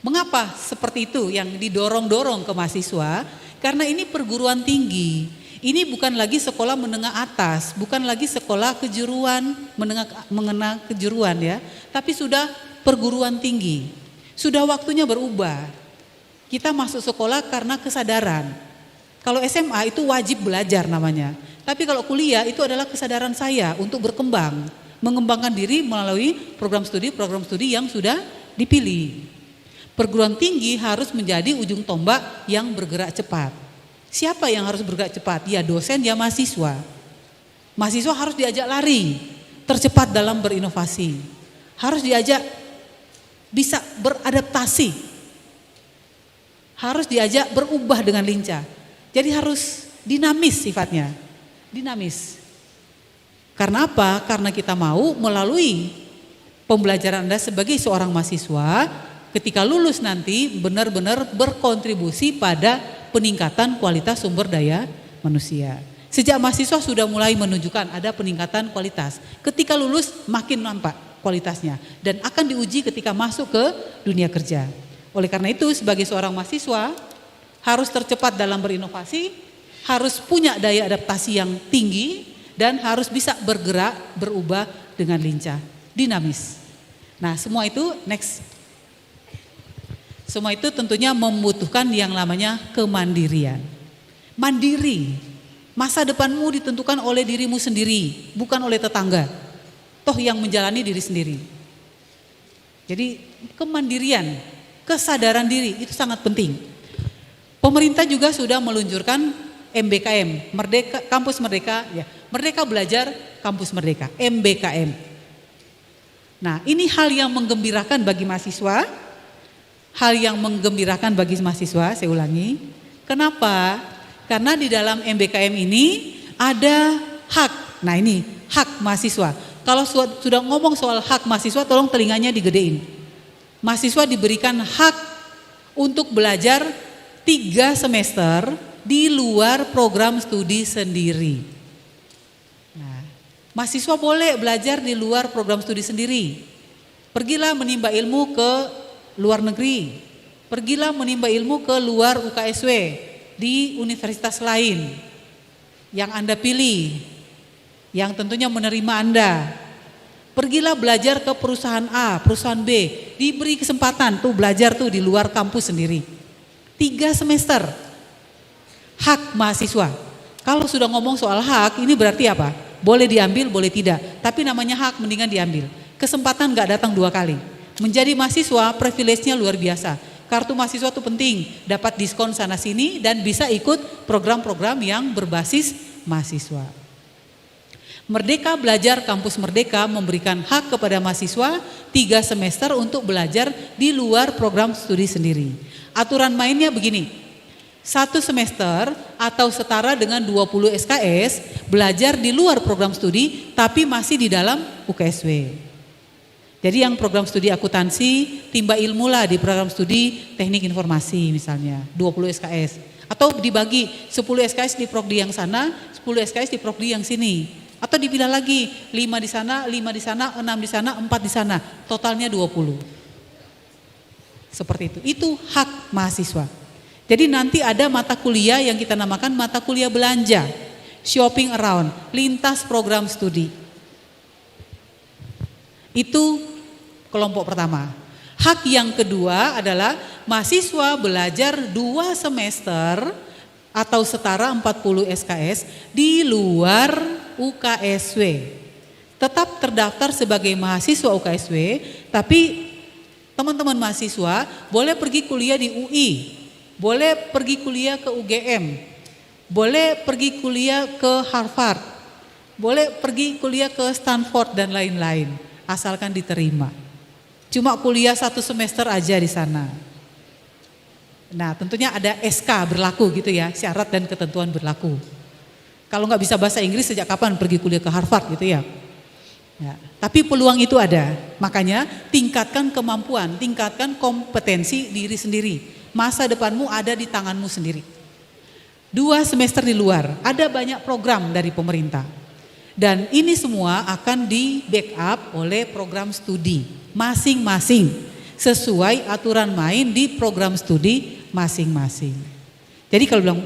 Mengapa seperti itu yang didorong-dorong ke mahasiswa? Karena ini perguruan tinggi. Ini bukan lagi sekolah menengah atas, bukan lagi sekolah kejuruan, mengenal kejuruan ya. Tapi sudah perguruan tinggi. Sudah waktunya berubah. Kita masuk sekolah karena kesadaran. Kalau SMA itu wajib belajar namanya. Tapi kalau kuliah itu adalah kesadaran saya untuk berkembang. Mengembangkan diri melalui program studi yang sudah dipilih. Perguruan tinggi harus menjadi ujung tombak yang bergerak cepat. Siapa yang harus bergerak cepat? Ya dosen, ya mahasiswa. Mahasiswa harus diajak lari, tercepat dalam berinovasi. Harus diajak bisa beradaptasi. Harus diajak berubah dengan lincah. Jadi harus dinamis sifatnya. Dinamis. Karena apa? Karena kita mau melalui pembelajaran Anda sebagai seorang mahasiswa, ketika lulus nanti benar-benar berkontribusi pada peningkatan kualitas sumber daya manusia. Sejak mahasiswa sudah mulai menunjukkan ada peningkatan kualitas. Ketika lulus makin nampak kualitasnya dan akan diuji ketika masuk ke dunia kerja. Oleh karena itu sebagai seorang mahasiswa harus tercepat dalam berinovasi, harus punya daya adaptasi yang tinggi dan harus bisa bergerak, berubah dengan lincah, dinamis. Nah, semua itu next. Semua itu tentunya membutuhkan yang namanya kemandirian. Mandiri. Masa depanmu ditentukan oleh dirimu sendiri, bukan oleh tetangga. Toh yang menjalani diri sendiri. Jadi kemandirian, kesadaran diri itu sangat penting. Pemerintah juga sudah meluncurkan MBKM, Kampus Merdeka, ya, Merdeka Belajar Kampus Merdeka, MBKM. Nah, ini hal yang menggembirakan bagi mahasiswa, hal yang menggembirakan bagi mahasiswa, saya ulangi. Kenapa? Karena di dalam MBKM ini ada hak. Nah, ini hak mahasiswa. Kalau sudah ngomong soal hak mahasiswa, tolong telinganya digedein. Mahasiswa diberikan hak untuk belajar 3 semester di luar program studi sendiri. Nah, mahasiswa boleh belajar di luar program studi sendiri. Pergilah menimba ilmu ke luar negeri. Pergilah menimba ilmu ke luar UKSW di universitas lain yang Anda pilih, yang tentunya menerima Anda. Pergilah belajar ke perusahaan A, perusahaan B, diberi kesempatan tuh belajar tuh di luar kampus sendiri. 3 semester. Hak mahasiswa. Kalau sudah ngomong soal hak, ini berarti apa? Boleh diambil, boleh tidak. Tapi namanya hak, mendingan diambil. Kesempatan gak datang 2 kali. Menjadi mahasiswa, privilege-nya luar biasa. Kartu mahasiswa itu penting, dapat diskon sana sini dan bisa ikut program-program yang berbasis mahasiswa. Merdeka Belajar Kampus Merdeka memberikan hak kepada mahasiswa 3 semester untuk belajar di luar program studi sendiri. Aturan mainnya begini, 1 semester atau setara dengan 20 SKS belajar di luar program studi tapi masih di dalam UKSW. Jadi yang program studi akuntansi, timba ilmu lah di program studi teknik informasi misalnya, 20 SKS. Atau dibagi 10 SKS di prodi yang sana, 10 SKS di prodi yang sini. Atau dipilah lagi, 5 di sana, 5 di sana, 6 di sana, 4 di sana. Totalnya 20. Seperti itu. Itu hak mahasiswa. Jadi nanti ada mata kuliah yang kita namakan mata kuliah belanja. Shopping around, lintas program studi. Itu kelompok pertama. Hak yang kedua adalah mahasiswa belajar 2 semester atau setara 40 SKS di luar UKSW. Tetap terdaftar sebagai mahasiswa UKSW, tapi teman-teman mahasiswa boleh pergi kuliah di UI, boleh pergi kuliah ke UGM, boleh pergi kuliah ke Harvard, boleh pergi kuliah ke Stanford dan lain-lain. Asalkan diterima. Cuma kuliah 1 semester aja di sana. Nah tentunya ada SK berlaku gitu ya, syarat dan ketentuan berlaku. Kalau nggak bisa bahasa Inggris sejak kapan pergi kuliah ke Harvard gitu ya. Ya, tapi peluang itu ada, makanya tingkatkan kemampuan, tingkatkan kompetensi diri sendiri. Masa depanmu ada di tanganmu sendiri. 2 semester di luar, ada banyak program dari pemerintah. Dan ini semua akan di backup oleh program studi masing-masing sesuai aturan main di program studi masing-masing. Jadi kalau bilang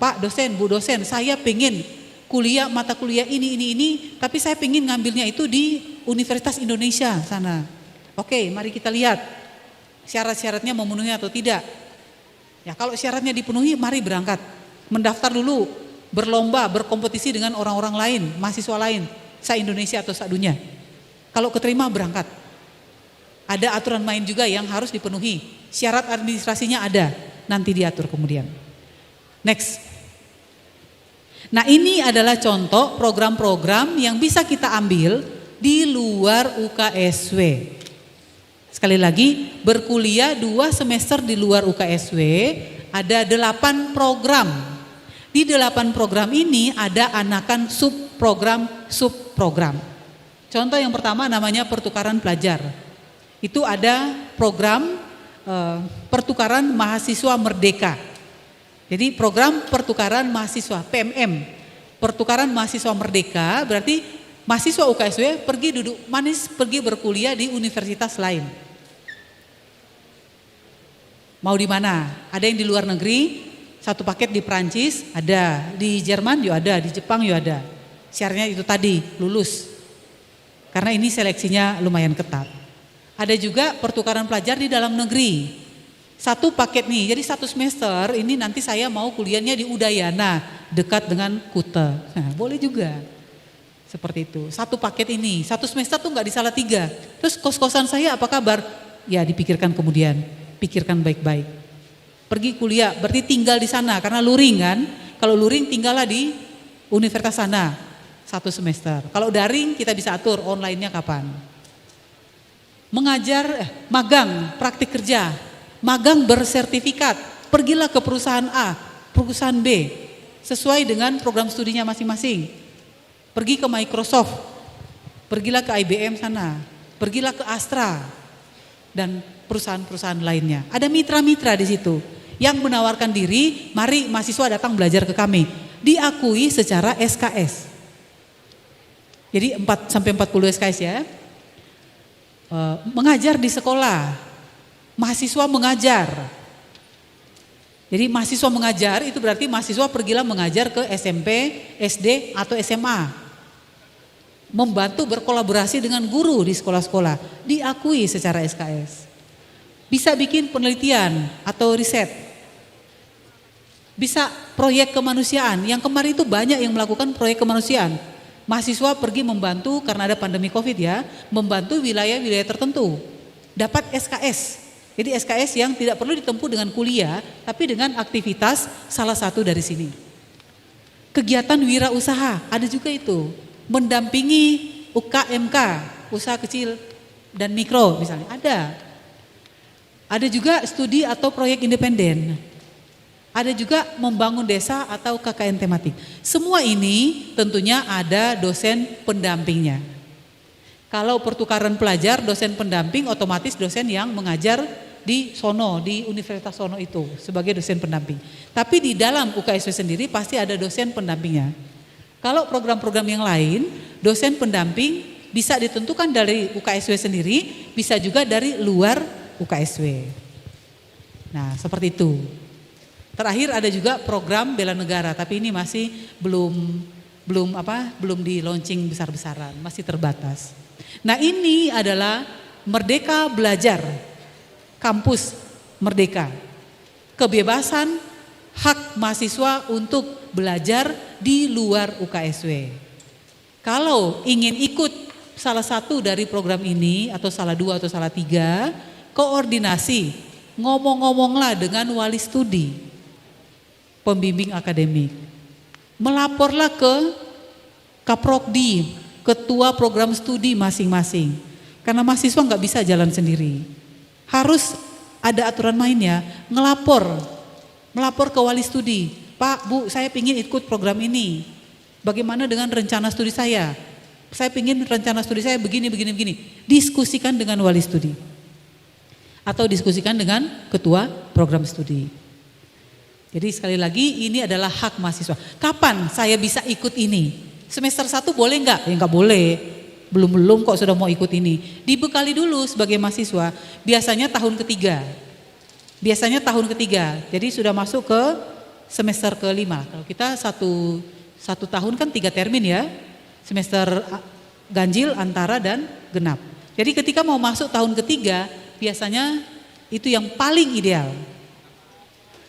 Pak dosen, Bu dosen, saya pengen kuliah mata kuliah ini, tapi saya pengen ngambilnya itu di Universitas Indonesia sana. Oke, mari kita lihat syarat-syaratnya memenuhi atau tidak. Ya kalau syaratnya dipenuhi, mari berangkat, mendaftar dulu. Berlomba, berkompetisi dengan orang-orang lain, mahasiswa lain, se-Indonesia atau se-dunia. Kalau keterima berangkat. Ada aturan main juga yang harus dipenuhi. Syarat administrasinya ada, nanti diatur kemudian. Next. Nah ini adalah contoh program-program yang bisa kita ambil di luar UKSW. Sekali lagi, berkuliah 2 semester di luar UKSW, ada 8 program. Di 8 program ini ada anakan subprogram. Contoh yang pertama namanya pertukaran pelajar. Itu ada program pertukaran mahasiswa merdeka. Jadi program pertukaran mahasiswa PMM. Pertukaran mahasiswa merdeka berarti mahasiswa UKSW pergi duduk manis, pergi berkuliah di universitas lain. Mau di mana? Ada yang di luar negeri. 1 paket di Prancis ada, di Jerman juga ada, di Jepang juga ada. Syaratnya itu tadi, lulus. Karena ini seleksinya lumayan ketat. Ada juga pertukaran pelajar di dalam negeri. 1 paket nih, jadi 1 semester ini nanti saya mau kuliahnya di Udayana, dekat dengan Kuta. Nah boleh juga. Seperti itu, 1 paket ini, 1 semester tuh nggak di Salatiga. Terus kos-kosan saya apa kabar? Ya dipikirkan kemudian, pikirkan baik-baik. Pergi kuliah berarti tinggal di sana karena luring kan. Kalau luring tinggallah di universitas sana 1 semester. Kalau daring kita bisa atur online-nya kapan. Magang, praktik kerja. Magang bersertifikat. Pergilah ke perusahaan A, perusahaan B sesuai dengan program studinya masing-masing. Pergi ke Microsoft. Pergilah ke IBM sana. Pergilah ke Astra dan perusahaan-perusahaan lainnya. Ada mitra-mitra di situ yang menawarkan diri, mari mahasiswa datang belajar ke kami. Diakui secara SKS. Jadi 4-40 SKS ya. Mengajar di sekolah. Mahasiswa mengajar. Jadi mahasiswa mengajar itu berarti mahasiswa pergilah mengajar ke SMP, SD atau SMA. Membantu berkolaborasi dengan guru di sekolah-sekolah. Diakui secara SKS. Bisa bikin penelitian atau riset. Bisa proyek kemanusiaan, yang kemarin itu banyak yang melakukan proyek kemanusiaan. Mahasiswa pergi membantu karena ada pandemi COVID ya, membantu wilayah-wilayah tertentu. Dapat SKS, Jadi SKS yang tidak perlu ditempuh dengan kuliah, tapi dengan aktivitas salah satu dari sini. Kegiatan wirausaha, ada juga itu. Mendampingi UKMK, usaha kecil dan mikro misalnya, ada. Ada juga studi atau proyek independen. Ada juga membangun desa atau KKN tematik. Semua ini tentunya ada dosen pendampingnya. Kalau pertukaran pelajar, dosen pendamping otomatis dosen yang mengajar di sono, di Universitas Sono itu sebagai dosen pendamping. Tapi di dalam UKSW sendiri pasti ada dosen pendampingnya. Kalau program-program yang lain, dosen pendamping bisa ditentukan dari UKSW sendiri, bisa juga dari luar UKSW. Nah, seperti itu. Terakhir ada juga program bela negara, tapi ini masih belum di launching besar-besaran, masih terbatas. Nah, ini adalah Merdeka Belajar, kampus merdeka. Kebebasan hak mahasiswa untuk belajar di luar UKSW. Kalau ingin ikut salah satu dari program ini atau salah dua atau salah tiga, koordinasi, ngomong-ngomonglah dengan wali studi, pembimbing akademik. Melaporlah ke Kaprokdi, ketua program studi masing-masing. Karena mahasiswa nggak bisa jalan sendiri. Harus ada aturan mainnya, melapor ke wali studi. Pak, Bu, saya ingin ikut program ini. Bagaimana dengan rencana studi saya? Saya ingin rencana studi saya begini. Diskusikan dengan wali studi. Atau diskusikan dengan ketua program studi. Jadi sekali lagi ini adalah hak mahasiswa. Kapan saya bisa ikut ini? Semester 1 boleh enggak? Ya enggak boleh. Belum kok sudah mau ikut ini. Dibekali dulu sebagai mahasiswa. Biasanya tahun ketiga. Jadi sudah masuk ke semester ke-5. Kalau kita satu tahun kan 3 termin ya. Semester ganjil, antara dan genap. Jadi ketika mau masuk tahun ketiga, biasanya itu yang paling ideal.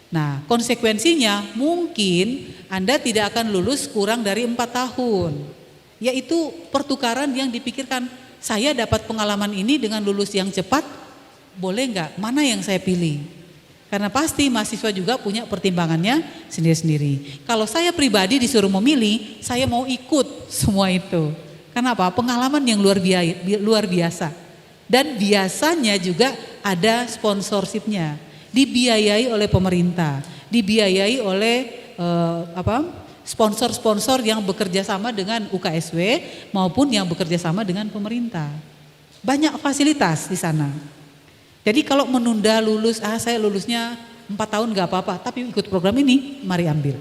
Nah, konsekuensinya mungkin Anda tidak akan lulus kurang dari 4 tahun. Yaitu pertukaran yang dipikirkan, saya dapat pengalaman ini dengan lulus yang cepat, boleh enggak? Mana yang saya pilih? Karena pasti mahasiswa juga punya pertimbangannya sendiri-sendiri. Kalau saya pribadi disuruh memilih, saya mau ikut semua itu. Kenapa? Pengalaman yang luar biasa. Dan biasanya juga ada sponsorshipnya. Dibiayai oleh pemerintah, dibiayai oleh sponsor-sponsor yang bekerja sama dengan UKSW maupun yang bekerja sama dengan pemerintah. Banyak fasilitas di sana. Jadi kalau menunda lulus, saya lulusnya 4 tahun gak apa-apa, tapi ikut program ini, mari ambil.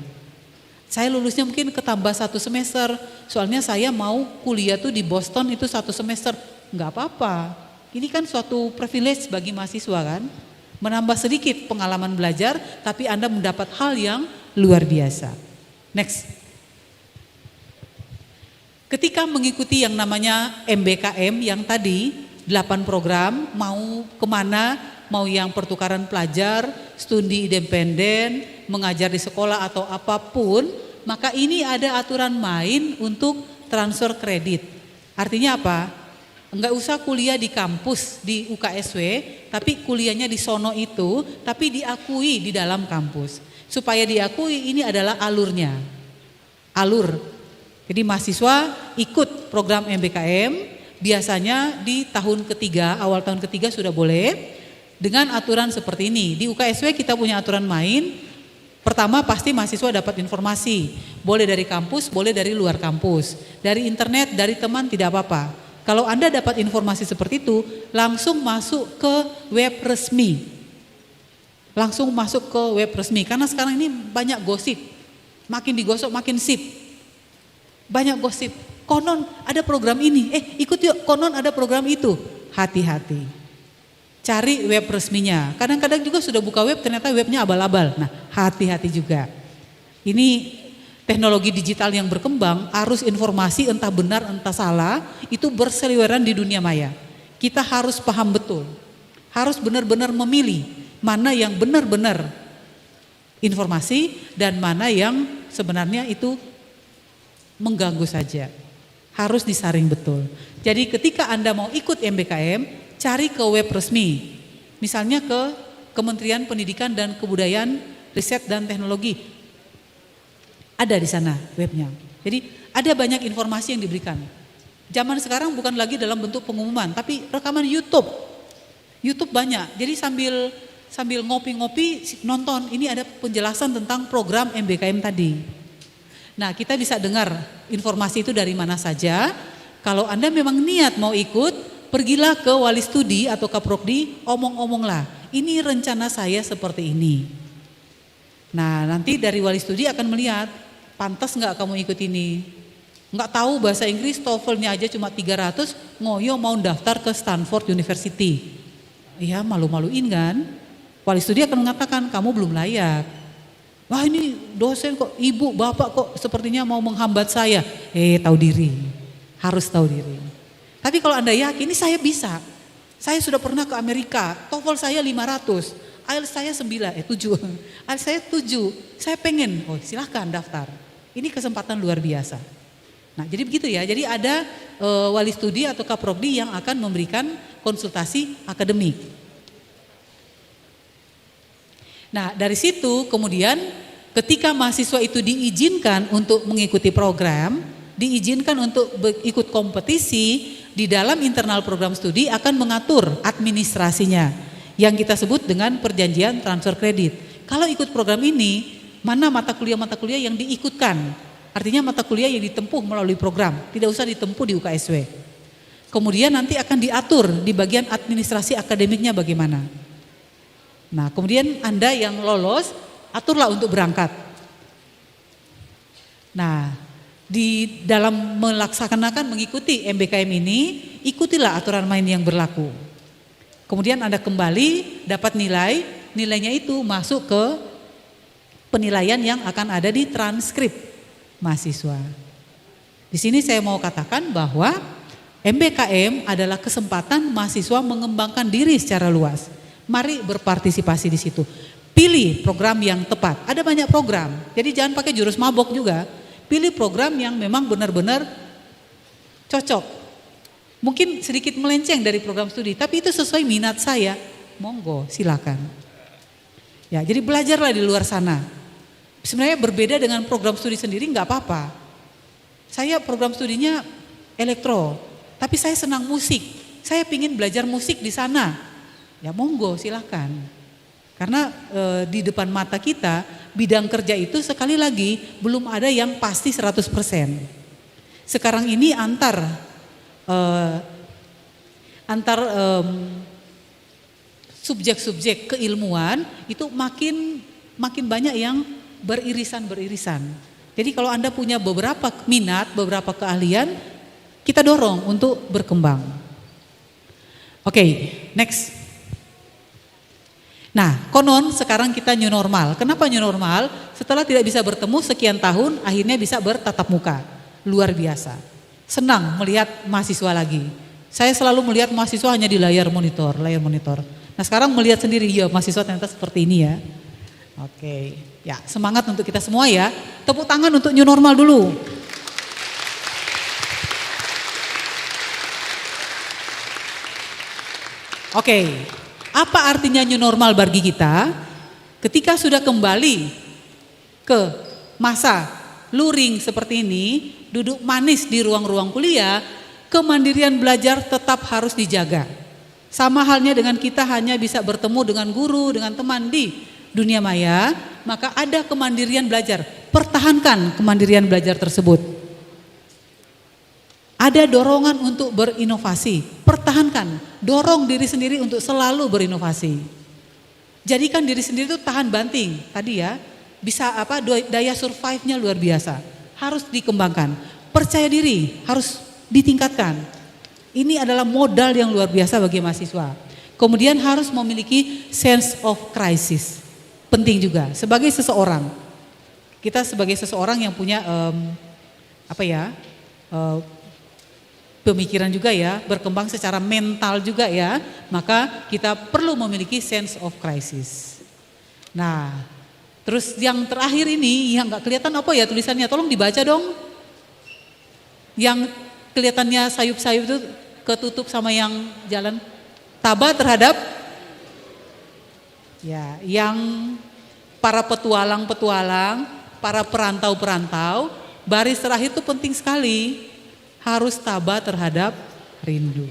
Saya lulusnya mungkin ketambah 1 semester, soalnya saya mau kuliah tuh di Boston itu 1 semester, gak apa-apa. Ini kan suatu privilege bagi mahasiswa kan. Menambah sedikit pengalaman belajar, tapi Anda mendapat hal yang luar biasa. Next. Ketika mengikuti yang namanya MBKM yang tadi, 8 program, mau kemana, mau yang pertukaran pelajar, studi independen, mengajar di sekolah atau apapun, maka ini ada aturan main untuk transfer kredit. Artinya apa? Enggak usah kuliah di kampus di UKSW, tapi kuliahnya di sono itu, tapi diakui di dalam kampus. Supaya diakui ini adalah alurnya. Alur. Jadi mahasiswa ikut program MBKM, biasanya di tahun ketiga, awal tahun ketiga sudah boleh, dengan aturan seperti ini. Di UKSW kita punya aturan main. Pertama pasti mahasiswa dapat informasi, boleh dari kampus, boleh dari luar kampus. Dari internet, dari teman tidak apa-apa. Kalau Anda dapat informasi seperti itu, langsung masuk ke web resmi. Langsung masuk ke web resmi, karena sekarang ini banyak gosip. Makin digosok makin sip. Banyak gosip, konon ada program ini, ikut yuk, konon ada program itu. Hati-hati. Cari web resminya. Kadang-kadang juga sudah buka web, ternyata webnya abal-abal. Nah, hati-hati juga. Ini teknologi digital yang berkembang, arus informasi entah benar entah salah, itu berseliweran di dunia maya. Kita harus paham betul, harus benar-benar memilih mana yang benar-benar informasi dan mana yang sebenarnya itu mengganggu saja. Harus disaring betul. Jadi ketika Anda mau ikut MBKM, cari ke web resmi. misalnya ke Kementerian Pendidikan dan Kebudayaan, Riset dan Teknologi. Ada di sana webnya. Jadi ada banyak informasi yang diberikan. Zaman sekarang bukan lagi dalam bentuk pengumuman, tapi rekaman YouTube. YouTube banyak. Jadi sambil ngopi-ngopi nonton, ini ada penjelasan tentang program MBKM tadi. Nah, kita bisa dengar informasi itu dari mana saja. Kalau Anda memang niat mau ikut, pergilah ke wali studi atau kaprokdi, omong-omonglah. Ini rencana saya seperti ini. Nah, nanti dari wali studi akan melihat, pantas nggak kamu ikut ini? Nggak tahu bahasa Inggris, TOEFL-nya aja cuma 300, ngoyo mau daftar ke Stanford University. Ya malu-maluin kan? Wali studi akan mengatakan, kamu belum layak. Wah ini dosen kok, ibu, bapak kok sepertinya mau menghambat saya. Tahu diri, harus tahu diri. Tapi kalau Anda yakin, ini saya bisa. Saya sudah pernah ke Amerika, TOEFL saya 500, IELTS saya 7. IELTS saya 7, saya pengen, silahkan daftar. Ini kesempatan luar biasa. Nah jadi begitu ya, jadi ada wali studi atau kaprodi yang akan memberikan konsultasi akademik. Nah dari situ kemudian ketika mahasiswa itu diizinkan untuk mengikuti program, diizinkan untuk ikut kompetisi, di dalam internal program studi akan mengatur administrasinya yang kita sebut dengan perjanjian transfer kredit. Kalau ikut program ini, mana mata kuliah yang diikutkan? Artinya mata kuliah yang ditempuh melalui program, tidak usah ditempuh di UKSW. Kemudian nanti akan diatur di bagian administrasi akademiknya bagaimana. Nah kemudian Anda yang lolos, aturlah untuk berangkat. Nah di dalam melaksanakan mengikuti MBKM ini, ikutilah aturan main yang berlaku. Kemudian Anda kembali dapat nilainya itu masuk ke penilaian yang akan ada di transkrip mahasiswa. Di sini saya mau katakan bahwa MBKM adalah kesempatan mahasiswa mengembangkan diri secara luas. Mari berpartisipasi di situ. Pilih program yang tepat. Ada banyak program. Jadi jangan pakai jurus mabok juga. Pilih program yang memang benar-benar cocok. Mungkin sedikit melenceng dari program studi, tapi itu sesuai minat saya. Monggo, silakan. Ya, jadi belajarlah di luar sana. Sebenarnya berbeda dengan program studi sendiri nggak apa-apa. Saya program studinya elektro, tapi saya senang musik. Saya pingin belajar musik di sana. Ya monggo silakan. Karena di depan mata kita bidang kerja itu sekali lagi belum ada yang pasti 100%. Sekarang ini antar subjek-subjek keilmuan itu makin banyak yang beririsan. Jadi kalau Anda punya beberapa minat, beberapa keahlian, kita dorong untuk berkembang. Oke, next. Nah, konon sekarang kita new normal. Kenapa new normal? Setelah tidak bisa bertemu sekian tahun, akhirnya bisa bertatap muka. Luar biasa. Senang melihat mahasiswa lagi. Saya selalu melihat mahasiswa hanya di layar monitor. Nah, sekarang melihat sendiri, ya mahasiswa ternyata seperti ini ya. Oke, ya semangat untuk kita semua ya. Tepuk tangan untuk new normal dulu. Oke. Apa artinya new normal bagi kita? Ketika sudah kembali ke masa luring seperti ini, duduk manis di ruang-ruang kuliah, kemandirian belajar tetap harus dijaga. Sama halnya dengan kita hanya bisa bertemu dengan guru, dengan teman di dunia maya, maka ada kemandirian belajar. Pertahankan kemandirian belajar tersebut. Ada dorongan untuk berinovasi, pertahankan, dorong diri sendiri untuk selalu berinovasi. Jadikan diri sendiri itu tahan banting, tadi ya, bisa daya survive-nya luar biasa, harus dikembangkan. Percaya diri harus ditingkatkan. Ini adalah modal yang luar biasa bagi mahasiswa. Kemudian harus memiliki sense of crisis, penting juga sebagai seseorang. Kita sebagai seseorang yang punya pemikiran juga ya, berkembang secara mental juga ya, maka kita perlu memiliki sense of crisis. Nah, terus yang terakhir ini yang nggak kelihatan apa ya tulisannya, tolong dibaca dong. Yang kelihatannya sayup-sayup itu ketutup sama yang jalan. Tabah terhadap Ya, yang para petualang-petualang, para perantau-perantau, baris terakhir itu penting sekali. Harus tabah terhadap rindu.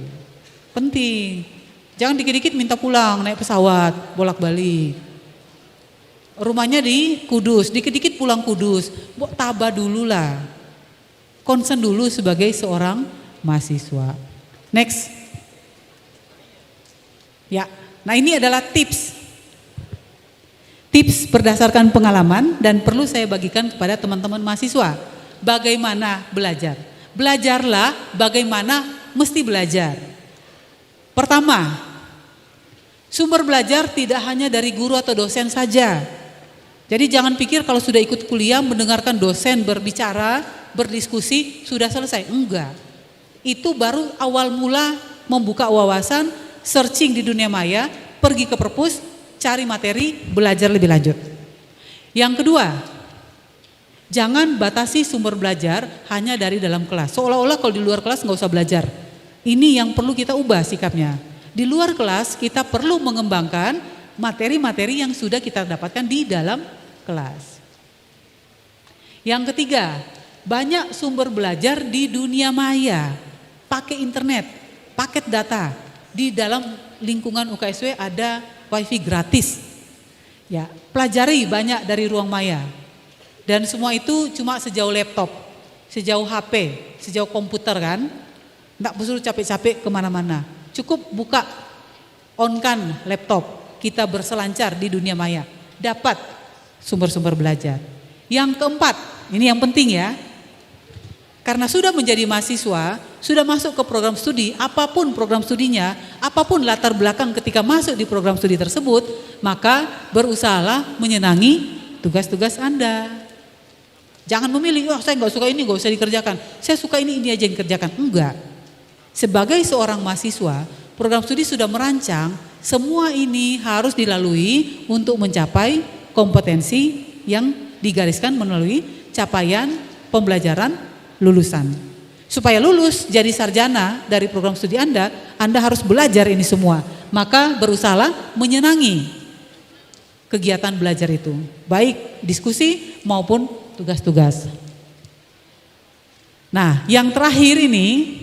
Penting. Jangan dikit-dikit minta pulang, naik pesawat, bolak-balik. Rumahnya di Kudus, dikit-dikit pulang Kudus. Tabah dulu lah. Concern dulu sebagai seorang mahasiswa. Next. Ya, nah ini adalah tips. Tips berdasarkan pengalaman dan perlu saya bagikan kepada teman-teman mahasiswa. Bagaimana belajar? Belajarlah bagaimana mesti belajar. Pertama, sumber belajar tidak hanya dari guru atau dosen saja. Jadi jangan pikir kalau sudah ikut kuliah mendengarkan dosen berbicara, berdiskusi, sudah selesai. Enggak. Itu baru awal mula membuka wawasan, searching di dunia maya, pergi ke perpus, cari materi, belajar lebih lanjut. Yang kedua, jangan batasi sumber belajar hanya dari dalam kelas. Seolah-olah kalau di luar kelas nggak usah belajar. Ini yang perlu kita ubah sikapnya. Di luar kelas kita perlu mengembangkan materi-materi yang sudah kita dapatkan di dalam kelas. Yang ketiga, banyak sumber belajar di dunia maya. Pakai internet, paket data. Di dalam lingkungan UKSW ada wifi gratis. Ya, pelajari banyak dari ruang maya. Dan semua itu cuma sejauh laptop, sejauh HP, sejauh komputer kan. Nggak perlu capek-capek kemana-mana. Cukup buka, on-kan laptop, kita berselancar di dunia maya. Dapat sumber-sumber belajar. Yang keempat, ini yang penting ya. Karena sudah menjadi mahasiswa, sudah masuk ke program studi, apapun program studinya, apapun latar belakang ketika masuk di program studi tersebut, maka berusahalah menyenangi tugas-tugas Anda. Jangan memilih, oh saya nggak suka ini, nggak usah dikerjakan. Saya suka ini aja yang dikerjakan. Enggak. Sebagai seorang mahasiswa, program studi sudah merancang, semua ini harus dilalui untuk mencapai kompetensi yang digariskan melalui capaian pembelajaran lulusan. Supaya lulus jadi sarjana dari program studi Anda harus belajar ini semua. Maka berusahalah menyenangi kegiatan belajar itu. Baik diskusi maupun tugas-tugas. Nah, yang terakhir ini,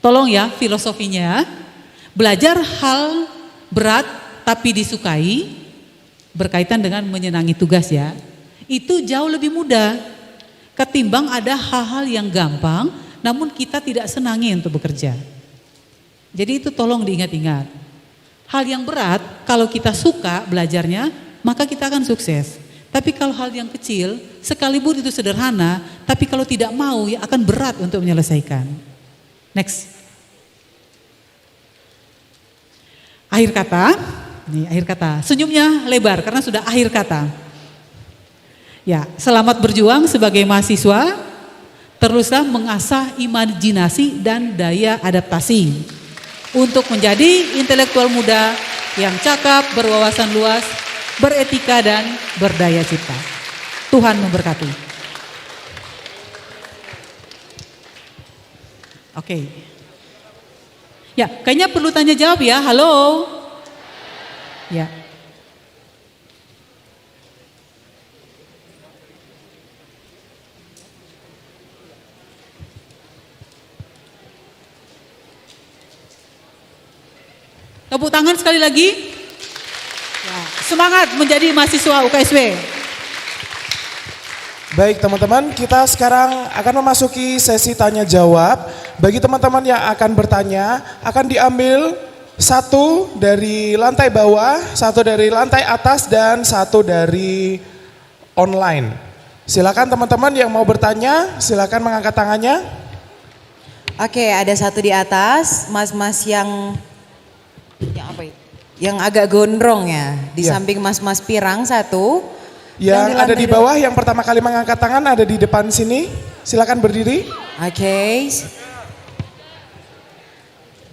tolong ya filosofinya, belajar hal berat tapi disukai, berkaitan dengan menyenangi tugas ya, itu jauh lebih mudah ketimbang ada hal-hal yang gampang namun kita tidak senangi untuk bekerja. Jadi itu tolong diingat-ingat. Hal yang berat kalau kita suka belajarnya maka kita akan sukses. Tapi kalau hal yang kecil, sekalipun itu sederhana, tapi kalau tidak mau ya akan berat untuk menyelesaikan. Next. Akhir kata, nih akhir kata. Senyumnya lebar karena sudah akhir kata. Ya, selamat berjuang sebagai mahasiswa, teruslah mengasah imajinasi dan daya adaptasi untuk menjadi intelektual muda yang cakap, berwawasan luas, beretika dan berdaya cipta. Tuhan memberkati. Oke. Ya, kayaknya perlu tanya jawab ya. Halo. Ya. Tepuk tangan sekali lagi. Ya, semangat menjadi mahasiswa UKSW. Baik teman-teman, kita sekarang akan memasuki sesi tanya jawab. Bagi teman-teman yang akan bertanya, akan diambil satu dari lantai bawah, satu dari lantai atas, dan satu dari online. Silakan teman-teman yang mau bertanya, silakan mengangkat tangannya. Oke, ada satu di atas, mas-mas yang apa itu? Yang agak gondrong ya, di Ya. samping mas-mas pirang satu. Yang ada di lantai bawah yang pertama kali mengangkat tangan ada di depan sini. Silakan berdiri. Oke.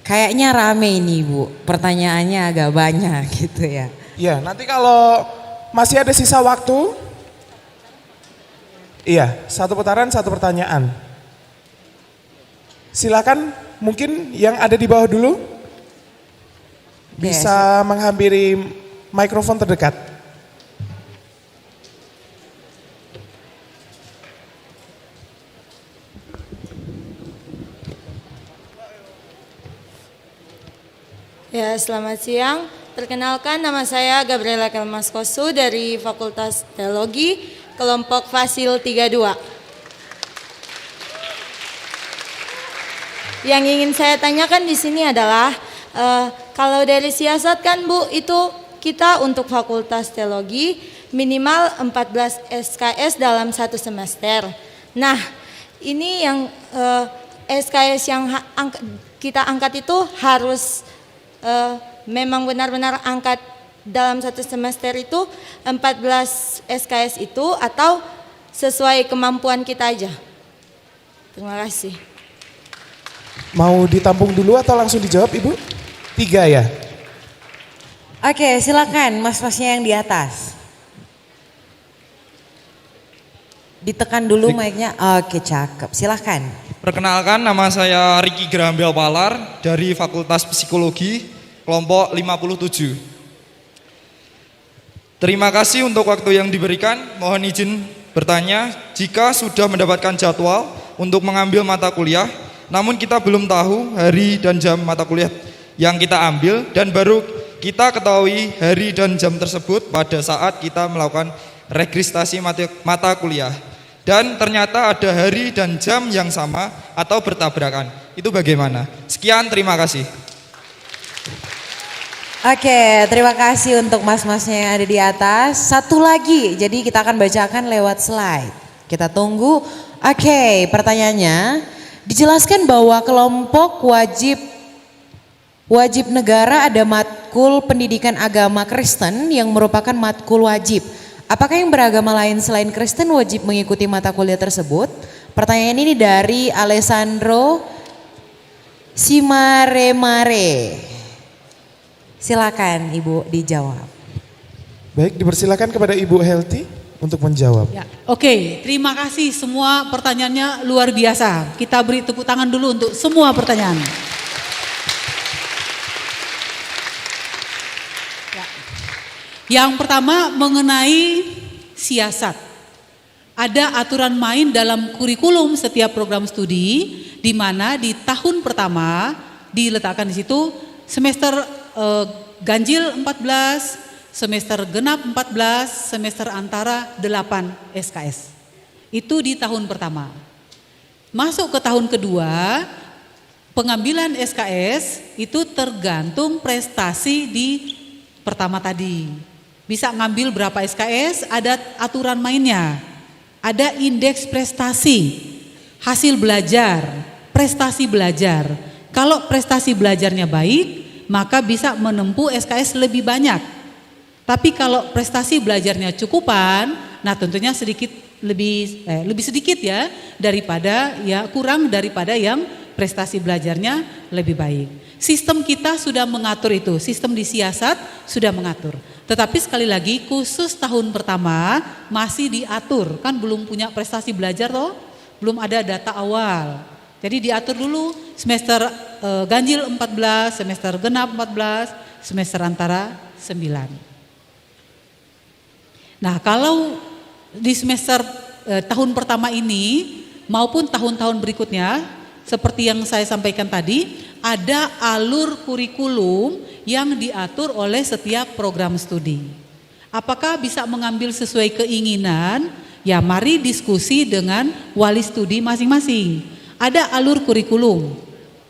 Kayaknya rame ini Bu, pertanyaannya agak banyak gitu ya. Ya, nanti kalau masih ada sisa waktu, iya, satu putaran, satu pertanyaan. Silakan, mungkin yang ada di bawah dulu bisa menghampiri mikrofon terdekat. Ya, selamat siang. Perkenalkan, nama saya Gabriela Kelmaskosu dari Fakultas Teologi, kelompok Fasil 32. Yang ingin saya tanyakan di sini adalah, kalau dari siasat kan Bu, itu kita untuk Fakultas Teologi minimal 14 SKS dalam satu semester. Nah, ini yang SKS yang kita angkat itu harus memang benar-benar angkat dalam satu semester itu 14 SKS itu atau sesuai kemampuan kita aja? Terima kasih. Mau ditampung dulu atau langsung dijawab Ibu? 3 ya? Oke, silakan mas-masnya yang di atas. Ditekan dulu mic-nya. Oke, cakep. Silakan. Perkenalkan, nama saya Ricky Graham Palar dari Fakultas Psikologi, kelompok 57. Terima kasih untuk waktu yang diberikan. Mohon izin bertanya, jika sudah mendapatkan jadwal untuk mengambil mata kuliah, namun kita belum tahu hari dan jam mata kuliah yang kita ambil, dan baru kita ketahui hari dan jam tersebut pada saat kita melakukan registrasi mata kuliah. Dan ternyata ada hari dan jam yang sama atau bertabrakan. Itu bagaimana? Sekian, terima kasih. Oke, terima kasih untuk mas-masnya yang ada di atas. Satu lagi, jadi kita akan bacakan lewat slide. Kita tunggu. Oke, pertanyaannya, dijelaskan bahwa kelompok wajib negara ada matkul pendidikan agama Kristen yang merupakan matkul wajib. Apakah yang beragama lain selain Kristen wajib mengikuti mata kuliah tersebut? Pertanyaan ini dari Alessandro Simaremare. Silakan Ibu dijawab. Baik, dipersilakan kepada Ibu Helty untuk menjawab. Ya, oke, terima kasih, semua pertanyaannya luar biasa. Kita beri tepuk tangan dulu untuk semua pertanyaan. Ya. Yang pertama mengenai siasat. Ada aturan main dalam kurikulum setiap program studi, di mana di tahun pertama diletakkan di situ semester ganjil 14, semester genap 14, semester antara 8 SKS. Itu di tahun pertama. Masuk ke tahun kedua, pengambilan SKS itu tergantung prestasi di pertama tadi. Bisa ngambil berapa SKS, ada aturan mainnya. Ada indeks prestasi, hasil belajar, prestasi belajar. Kalau prestasi belajarnya baik, maka bisa menempuh SKS lebih banyak. Tapi kalau prestasi belajarnya cukupan, nah tentunya lebih sedikit ya daripada kurang daripada yang prestasi belajarnya lebih baik. Sistem kita sudah mengatur itu, sistem di siasat sudah mengatur. Tetapi sekali lagi khusus tahun pertama masih diatur, kan belum punya prestasi belajar toh, belum ada data awal. Jadi diatur dulu semester ganjil 14, semester genap 14, semester antara 9. Nah, kalau di semester tahun pertama ini maupun tahun-tahun berikutnya, seperti yang saya sampaikan tadi, ada alur kurikulum yang diatur oleh setiap program studi. Apakah bisa mengambil sesuai keinginan? Ya, mari diskusi dengan wali studi masing-masing. Ada alur kurikulum,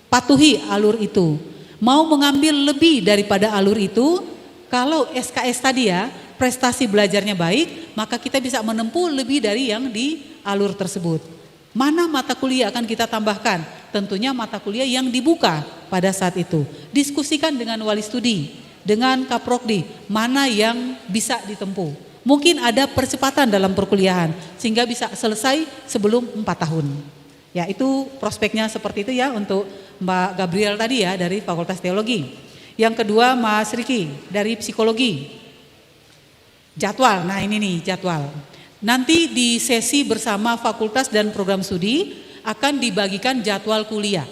patuhi alur itu. Mau mengambil lebih daripada alur itu, kalau SKS tadi ya, prestasi belajarnya baik, maka kita bisa menempuh lebih dari yang di alur tersebut. Mana mata kuliah akan kita tambahkan? Tentunya mata kuliah yang dibuka pada saat itu. Diskusikan dengan wali studi, dengan Kaprokdi, mana yang bisa ditempuh. Mungkin ada percepatan dalam perkuliahan, sehingga bisa selesai sebelum 4 tahun. Ya, itu prospeknya seperti itu ya untuk Mbak Gabriel tadi ya dari Fakultas Teologi. Yang kedua Mas Riki dari Psikologi. Jadwal, nah ini nih jadwal. Nanti di sesi bersama fakultas dan program studi akan dibagikan jadwal kuliah.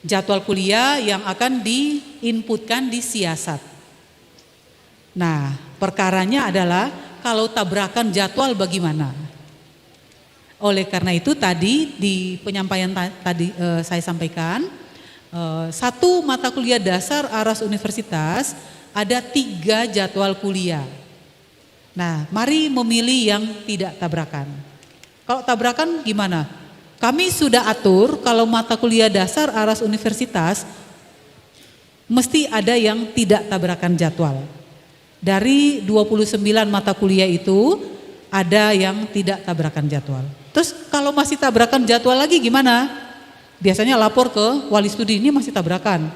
Jadwal kuliah yang akan diinputkan di siasat. Nah, perkaranya adalah kalau tabrakan jadwal bagaimana? Oleh karena itu tadi di penyampaian tadi saya sampaikan, satu mata kuliah dasar Aras Universitas ada 3 jadwal kuliah. Nah, mari memilih yang tidak tabrakan. Kalau tabrakan gimana? Kami sudah atur kalau mata kuliah dasar Aras Universitas mesti ada yang tidak tabrakan jadwal. Dari 29 mata kuliah itu ada yang tidak tabrakan jadwal. Terus kalau masih tabrakan jadwal lagi gimana? Biasanya lapor ke wali studi, ini masih tabrakan.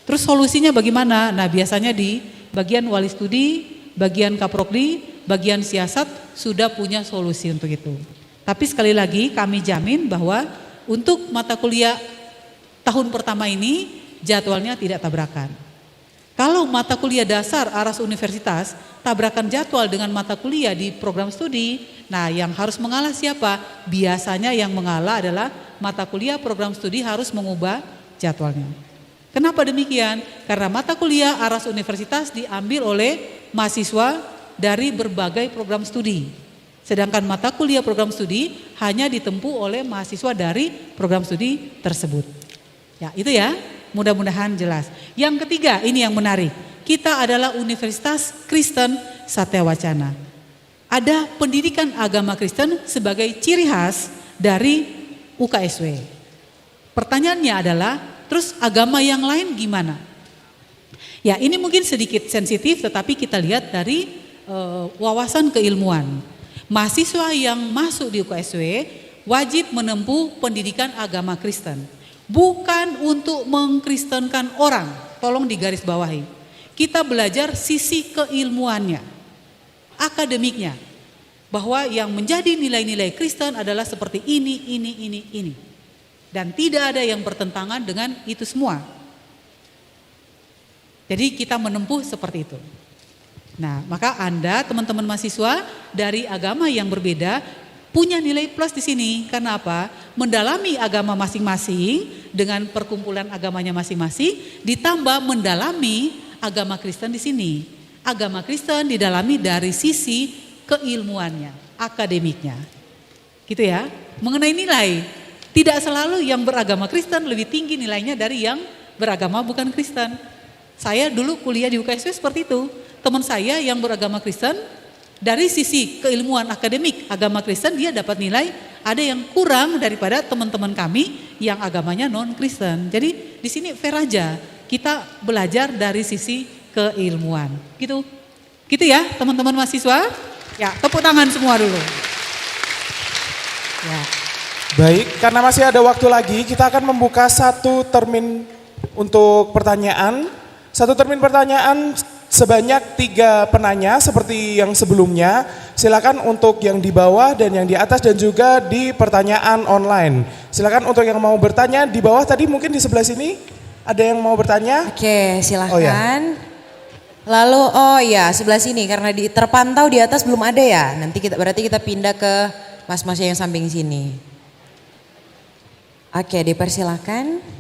Terus solusinya bagaimana? Nah, biasanya di bagian wali studi, bagian kaprokdi, bagian siasat sudah punya solusi untuk itu. Tapi sekali lagi kami jamin bahwa untuk mata kuliah tahun pertama ini jadwalnya tidak tabrakan. Kalau mata kuliah dasar Aras Universitas tabrakan jadwal dengan mata kuliah di program studi, nah yang harus mengalah siapa? Biasanya yang mengalah adalah mata kuliah program studi harus mengubah jadwalnya. Kenapa demikian? Karena mata kuliah Aras Universitas diambil oleh mahasiswa dari berbagai program studi. Sedangkan mata kuliah program studi hanya ditempuh oleh mahasiswa dari program studi tersebut. Ya, itu ya. Mudah-mudahan jelas. Yang ketiga, ini yang menarik. Kita adalah Universitas Kristen Satya Wacana. Ada pendidikan agama Kristen sebagai ciri khas dari UKSW. Pertanyaannya adalah, terus agama yang lain gimana? Ya, ini mungkin sedikit sensitif, tetapi kita lihat dari wawasan keilmuan. Mahasiswa yang masuk di UKSW wajib menempuh pendidikan agama Kristen. Bukan untuk mengkristenkan orang, tolong digarisbawahi. Kita belajar sisi keilmuannya, akademiknya. Bahwa yang menjadi nilai-nilai Kristen adalah seperti ini. Dan tidak ada yang bertentangan dengan itu semua. Jadi kita menempuh seperti itu. Nah, maka Anda teman-teman mahasiswa dari agama yang berbeda punya nilai plus di sini. Karena apa? Mendalami agama masing-masing dengan perkumpulan agamanya masing-masing, ditambah mendalami agama Kristen di sini. Agama Kristen didalami dari sisi keilmuannya, akademiknya. Gitu ya. Mengenai nilai, tidak selalu yang beragama Kristen lebih tinggi nilainya dari yang beragama bukan Kristen. Saya dulu kuliah di UKSW seperti itu. Teman saya yang beragama Kristen, dari sisi keilmuan akademik agama Kristen dia dapat nilai ada yang kurang daripada teman-teman kami yang agamanya non-Kristen. Jadi di sini fair aja, kita belajar dari sisi keilmuan. Gitu ya teman-teman mahasiswa. Ya, tepuk tangan semua dulu. Ya. Baik, karena masih ada waktu lagi, kita akan membuka satu termin untuk pertanyaan. Satu termin pertanyaan sebanyak 3 penanya seperti yang sebelumnya. Silakan untuk yang di bawah dan yang di atas dan juga di pertanyaan online. Silakan untuk yang mau bertanya di bawah tadi mungkin di sebelah sini ada yang mau bertanya. Oke, silahkan. Oh, ya. Lalu sebelah sini karena terpantau di atas belum ada ya. Nanti berarti kita pindah ke mas-mas yang samping sini. Oke, dipersilakan.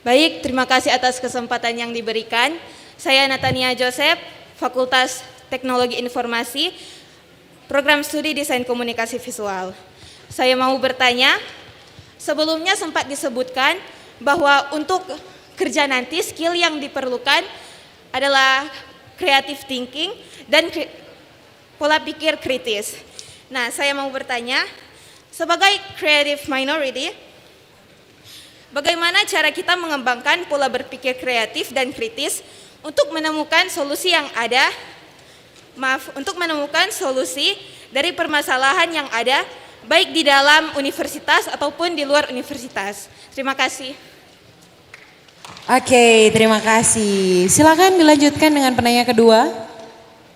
Baik, terima kasih atas kesempatan yang diberikan. Saya Natania Joseph, Fakultas Teknologi Informasi, Program Studi Desain Komunikasi Visual. Saya mau bertanya, sebelumnya sempat disebutkan bahwa untuk kerja nanti skill yang diperlukan adalah creative thinking dan pola pikir kritis. Nah, saya mau bertanya, sebagai creative minority, bagaimana cara kita mengembangkan pola berpikir kreatif dan kritis untuk menemukan solusi yang ada, untuk menemukan solusi dari permasalahan yang ada, baik di dalam universitas ataupun di luar universitas. Terima kasih. Oke, terima kasih. Silakan dilanjutkan dengan penanya kedua.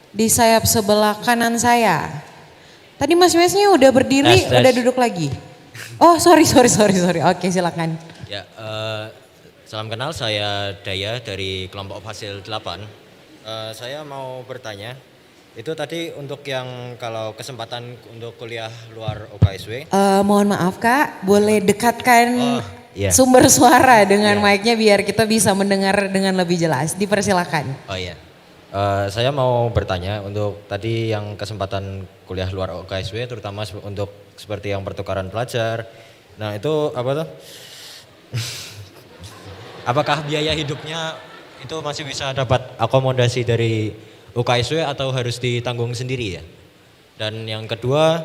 Di sayap sebelah kanan saya. Tadi mas-masnya udah berdiri, udah duduk lagi. Oh, sorry. Oke, silakan. Ya, salam kenal, saya Daya dari kelompok Fasil 8. Saya mau bertanya, itu tadi untuk yang kalau kesempatan untuk kuliah luar UKSW. Mohon maaf Kak, boleh dekatkan iya. sumber suara dengan Iya. mic-nya biar kita bisa mendengar dengan lebih jelas. Dipersilakan. Oh iya, Saya mau bertanya untuk tadi yang kesempatan kuliah luar UKSW, terutama untuk seperti yang pertukaran pelajar. Nah itu apa tuh? Apakah biaya hidupnya itu masih bisa dapat akomodasi dari UKSW atau harus ditanggung sendiri ya? Dan yang kedua,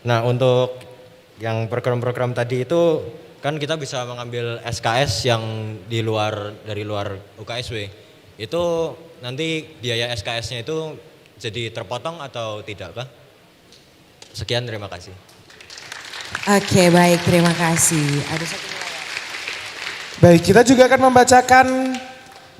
nah untuk yang program-program tadi itu kan kita bisa mengambil SKS yang dari luar UKSW. Itu nanti biaya SKS-nya itu jadi terpotong atau tidak kah? Sekian, terima kasih. Oke, baik, terima kasih. Ada satu Baik, kita juga akan membacakan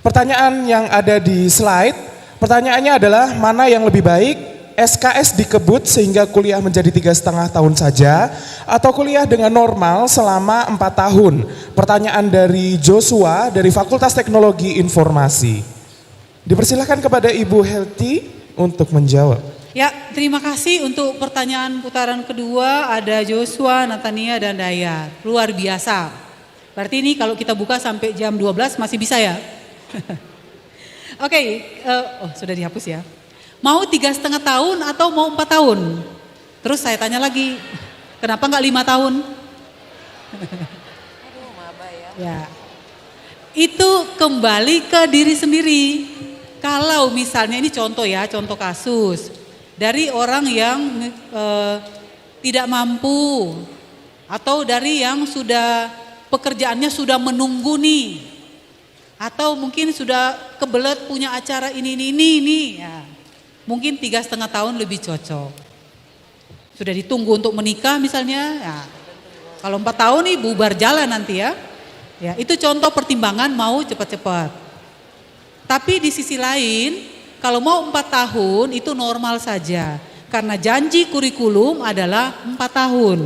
pertanyaan yang ada di slide. Pertanyaannya adalah mana yang lebih baik, SKS dikebut sehingga kuliah menjadi 3,5 tahun saja atau kuliah dengan normal selama 4 tahun. Pertanyaan dari Joshua dari Fakultas Teknologi Informasi. Dipersilahkan kepada Ibu Helti untuk menjawab. Ya, terima kasih untuk pertanyaan putaran kedua. Ada Joshua, Natania, dan Dayat. Luar biasa. Berarti ini kalau kita buka sampai jam 12 masih bisa ya? Oke, sudah dihapus ya. Mau 3,5 tahun atau mau 4 tahun? Terus saya tanya lagi, kenapa nggak 5 tahun? Ya, itu kembali ke diri sendiri. Kalau misalnya ini contoh ya, contoh kasus dari orang yang tidak mampu atau dari yang sudah pekerjaannya sudah menunggu nih, atau mungkin sudah kebelet punya acara ini. Ya. Mungkin 3,5 tahun lebih cocok. Sudah ditunggu untuk menikah misalnya, ya. Kalau 4 tahun nih bubar jalan nanti ya. Ya, itu contoh pertimbangan mau cepat-cepat. Tapi di sisi lain, kalau mau 4 tahun itu normal saja. Karena janji kurikulum adalah 4 tahun.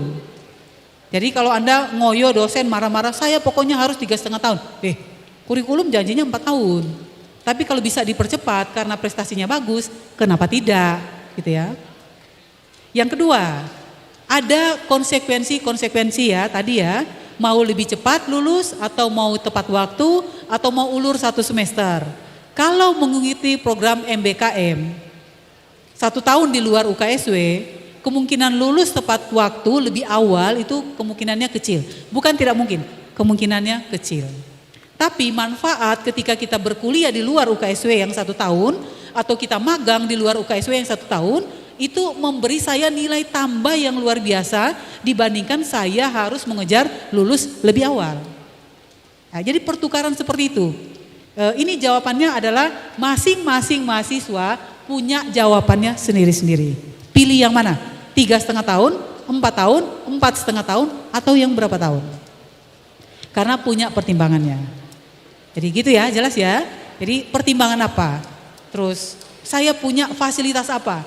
Jadi kalau Anda ngoyo dosen marah-marah, saya pokoknya harus 3,5 tahun. Kurikulum janjinya 4 tahun. Tapi kalau bisa dipercepat karena prestasinya bagus, kenapa tidak? Gitu ya. Yang kedua, ada konsekuensi ya tadi ya, mau lebih cepat lulus atau mau tepat waktu atau mau ulur 1 semester. Kalau mengikuti program MBKM 1 tahun di luar UKSW, kemungkinan lulus tepat waktu lebih awal itu kemungkinannya kecil. Bukan tidak mungkin, kemungkinannya kecil. Tapi manfaat ketika kita berkuliah di luar UKSW yang 1 tahun atau kita magang di luar UKSW yang 1 tahun, itu memberi saya nilai tambah yang luar biasa dibandingkan saya harus mengejar lulus lebih awal. Nah, jadi pertukaran seperti itu. Ini jawabannya adalah masing-masing mahasiswa punya jawabannya sendiri-sendiri. Pilih yang mana? 3,5 tahun, 4 tahun, 4,5 tahun, atau yang berapa tahun? Karena punya pertimbangannya. Jadi gitu ya, jelas ya. Jadi pertimbangan apa? Terus saya punya fasilitas apa?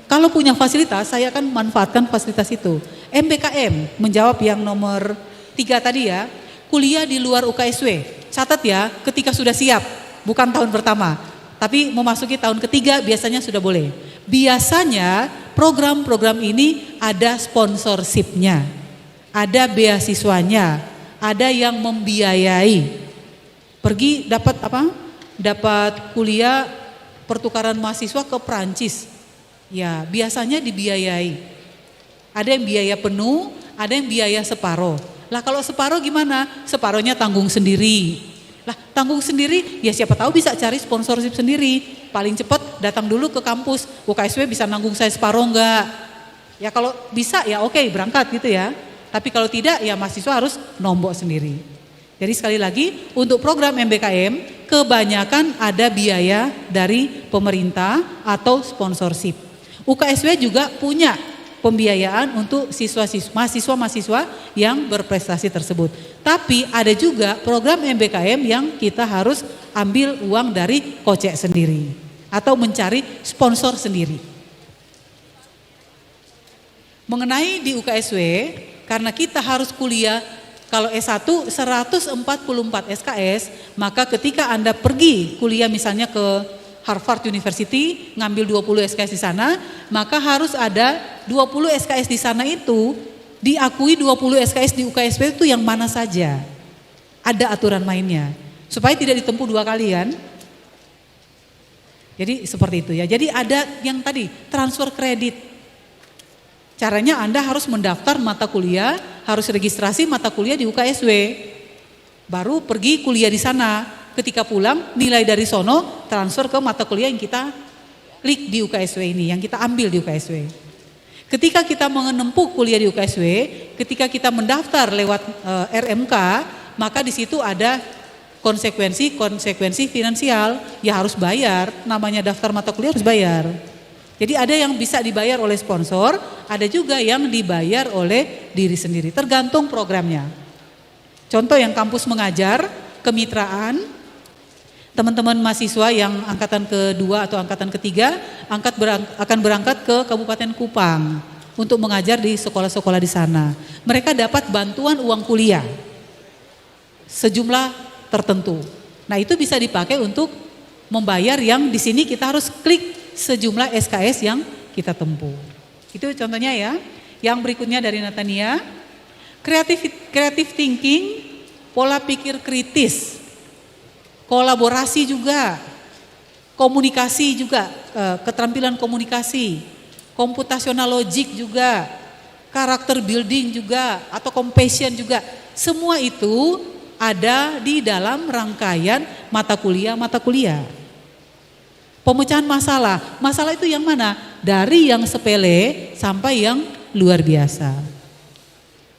Kalau punya fasilitas, saya akan manfaatkan fasilitas itu. MBKM menjawab yang nomor 3 tadi ya. Kuliah di luar UKSW. Catat ya, ketika sudah siap, bukan tahun pertama. Tapi memasuki tahun ketiga biasanya sudah boleh. Biasanya program-program ini ada sponsorshipnya, ada beasiswanya, ada yang membiayai. Pergi dapat apa? Dapat kuliah pertukaran mahasiswa ke Prancis. Ya, biasanya dibiayai. Ada yang biaya penuh, ada yang biaya separuh. Lah kalau separuh gimana? Separuhnya tanggung sendiri. Lah tanggung sendiri, ya siapa tahu bisa cari sponsorship sendiri. Paling cepat datang dulu ke kampus. UKSW bisa nanggung saya separuh enggak? Ya kalau bisa ya oke, berangkat gitu ya. Tapi kalau tidak ya mahasiswa harus nombok sendiri. Jadi sekali lagi untuk program MBKM kebanyakan ada biaya dari pemerintah atau sponsorship. UKSW juga punya pembiayaan untuk mahasiswa-mahasiswa yang berprestasi tersebut. Tapi ada juga program MBKM yang kita harus ambil uang dari kocek sendiri atau mencari sponsor sendiri. Mengenai di UKSW, karena kita harus kuliah kalau S1 144 SKS, maka ketika Anda pergi kuliah misalnya ke Harvard University, ngambil 20 SKS di sana, maka harus ada 20 SKS di sana itu diakui 20 SKS di UKSW itu yang mana saja. Ada aturan mainnya. Supaya tidak ditempuh 2 kali kan. Jadi seperti itu ya. Jadi ada yang tadi transfer kredit. Caranya Anda harus mendaftar mata kuliah, harus registrasi mata kuliah di UKSW. Baru pergi kuliah di sana. Ketika pulang nilai dari sono transfer ke mata kuliah yang kita klik di UKSW ini, yang kita ambil di UKSW. Ketika kita menempuh kuliah di UKSW, ketika kita mendaftar lewat RMK, maka di situ ada konsekuensi finansial, ya harus bayar, namanya daftar mata kuliah harus bayar. Jadi ada yang bisa dibayar oleh sponsor, ada juga yang dibayar oleh diri sendiri, tergantung programnya. Contoh yang kampus mengajar, kemitraan, teman-teman mahasiswa yang angkatan kedua atau angkatan ketiga akan berangkat ke Kabupaten Kupang untuk mengajar di sekolah-sekolah di sana. Mereka dapat bantuan uang kuliah sejumlah tertentu. Nah, itu bisa dipakai untuk membayar yang di sini kita harus klik sejumlah SKS yang kita tempuh. Itu contohnya ya. Yang berikutnya dari Natania, creative thinking, pola pikir kritis, kolaborasi juga, komunikasi juga, keterampilan komunikasi, computational logic juga, karakter building juga, atau compassion juga. Semua itu ada di dalam rangkaian mata kuliah. Pemecahan masalah itu yang mana? Dari yang sepele sampai yang luar biasa.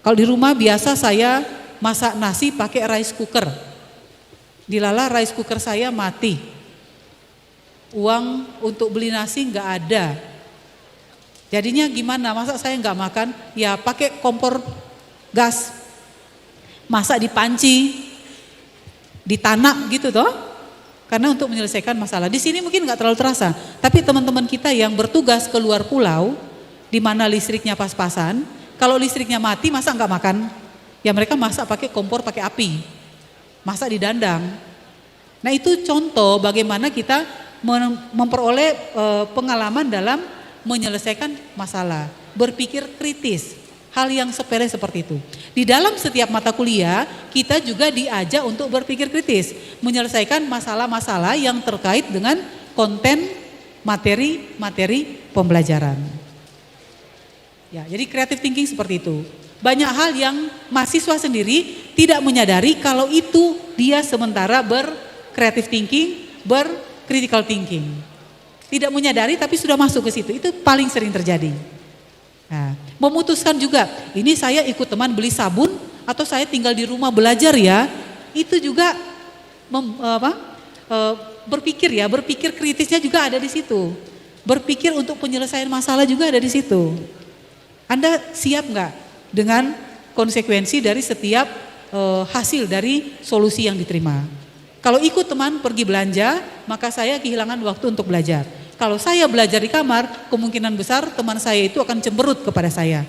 Kalau di rumah biasa saya masak nasi pakai rice cooker. Dilala rice cooker saya mati. Uang untuk beli nasi nggak ada. Jadinya gimana? Masa saya nggak makan? Ya pakai kompor gas. Masak di panci, di tanah gitu toh. Karena untuk menyelesaikan masalah. Di sini mungkin nggak terlalu terasa. Tapi teman-teman kita yang bertugas ke luar pulau, di mana listriknya pas-pasan, kalau listriknya mati masa nggak makan? Ya mereka masak pakai kompor, pakai api. Masak di dandang. Nah itu contoh bagaimana kita memperoleh pengalaman dalam menyelesaikan masalah. Berpikir kritis. Hal yang sepele seperti itu. Di dalam setiap mata kuliah kita juga diajak untuk berpikir kritis. Menyelesaikan masalah-masalah yang terkait dengan konten materi pembelajaran. Ya, jadi creative thinking seperti itu. Banyak hal yang mahasiswa sendiri tidak menyadari kalau itu dia sementara ber-creative thinking, ber-critical thinking. Tidak menyadari tapi sudah masuk ke situ. Itu paling sering terjadi. Nah, memutuskan juga, ini saya ikut teman beli sabun atau saya tinggal di rumah belajar ya. Itu juga berpikir kritisnya juga ada di situ. Berpikir untuk penyelesaian masalah juga ada di situ. Anda siap nggak dengan konsekuensi dari setiap hasil dari solusi yang diterima? Kalau ikut teman pergi belanja, maka saya kehilangan waktu untuk belajar. Kalau saya belajar di kamar, kemungkinan besar teman saya itu akan cemberut kepada saya.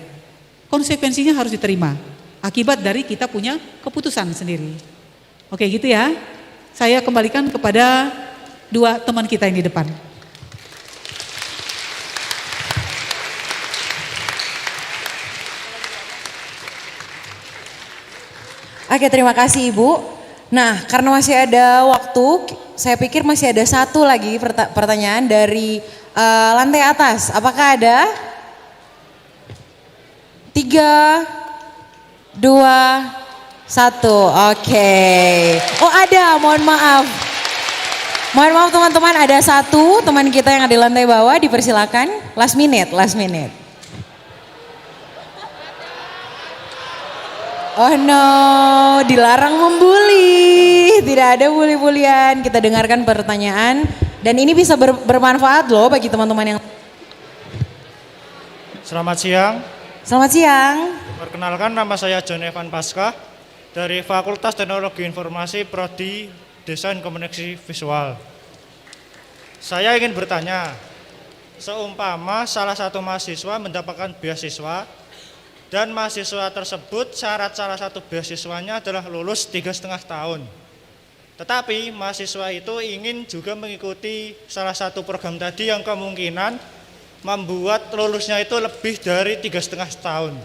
Konsekuensinya harus diterima. Akibat dari kita punya keputusan sendiri. Oke gitu ya. Saya kembalikan kepada dua teman kita yang di depan. Oke, terima kasih Ibu. Nah, karena masih ada waktu, saya pikir masih ada satu lagi pertanyaan dari lantai atas. Apakah ada? 3, 2, 1. Oke. Oh ada, mohon maaf. Mohon maaf teman-teman, ada satu teman kita yang ada di lantai bawah, dipersilakan. Last minute. Oh no, dilarang membuli, tidak ada bully-bulian. Kita dengarkan pertanyaan dan ini bisa bermanfaat loh bagi teman-teman yang. Selamat siang. Selamat siang. Perkenalkan, nama saya John Evan Paskah dari Fakultas Teknologi Informasi Prodi Desain Komunikasi Visual. Saya ingin bertanya, seumpama salah satu mahasiswa mendapatkan beasiswa dan mahasiswa tersebut syarat salah satu beasiswanya adalah lulus 3,5 tahun. Tetapi mahasiswa itu ingin juga mengikuti salah satu program tadi yang kemungkinan membuat lulusnya itu lebih dari 3,5 tahun.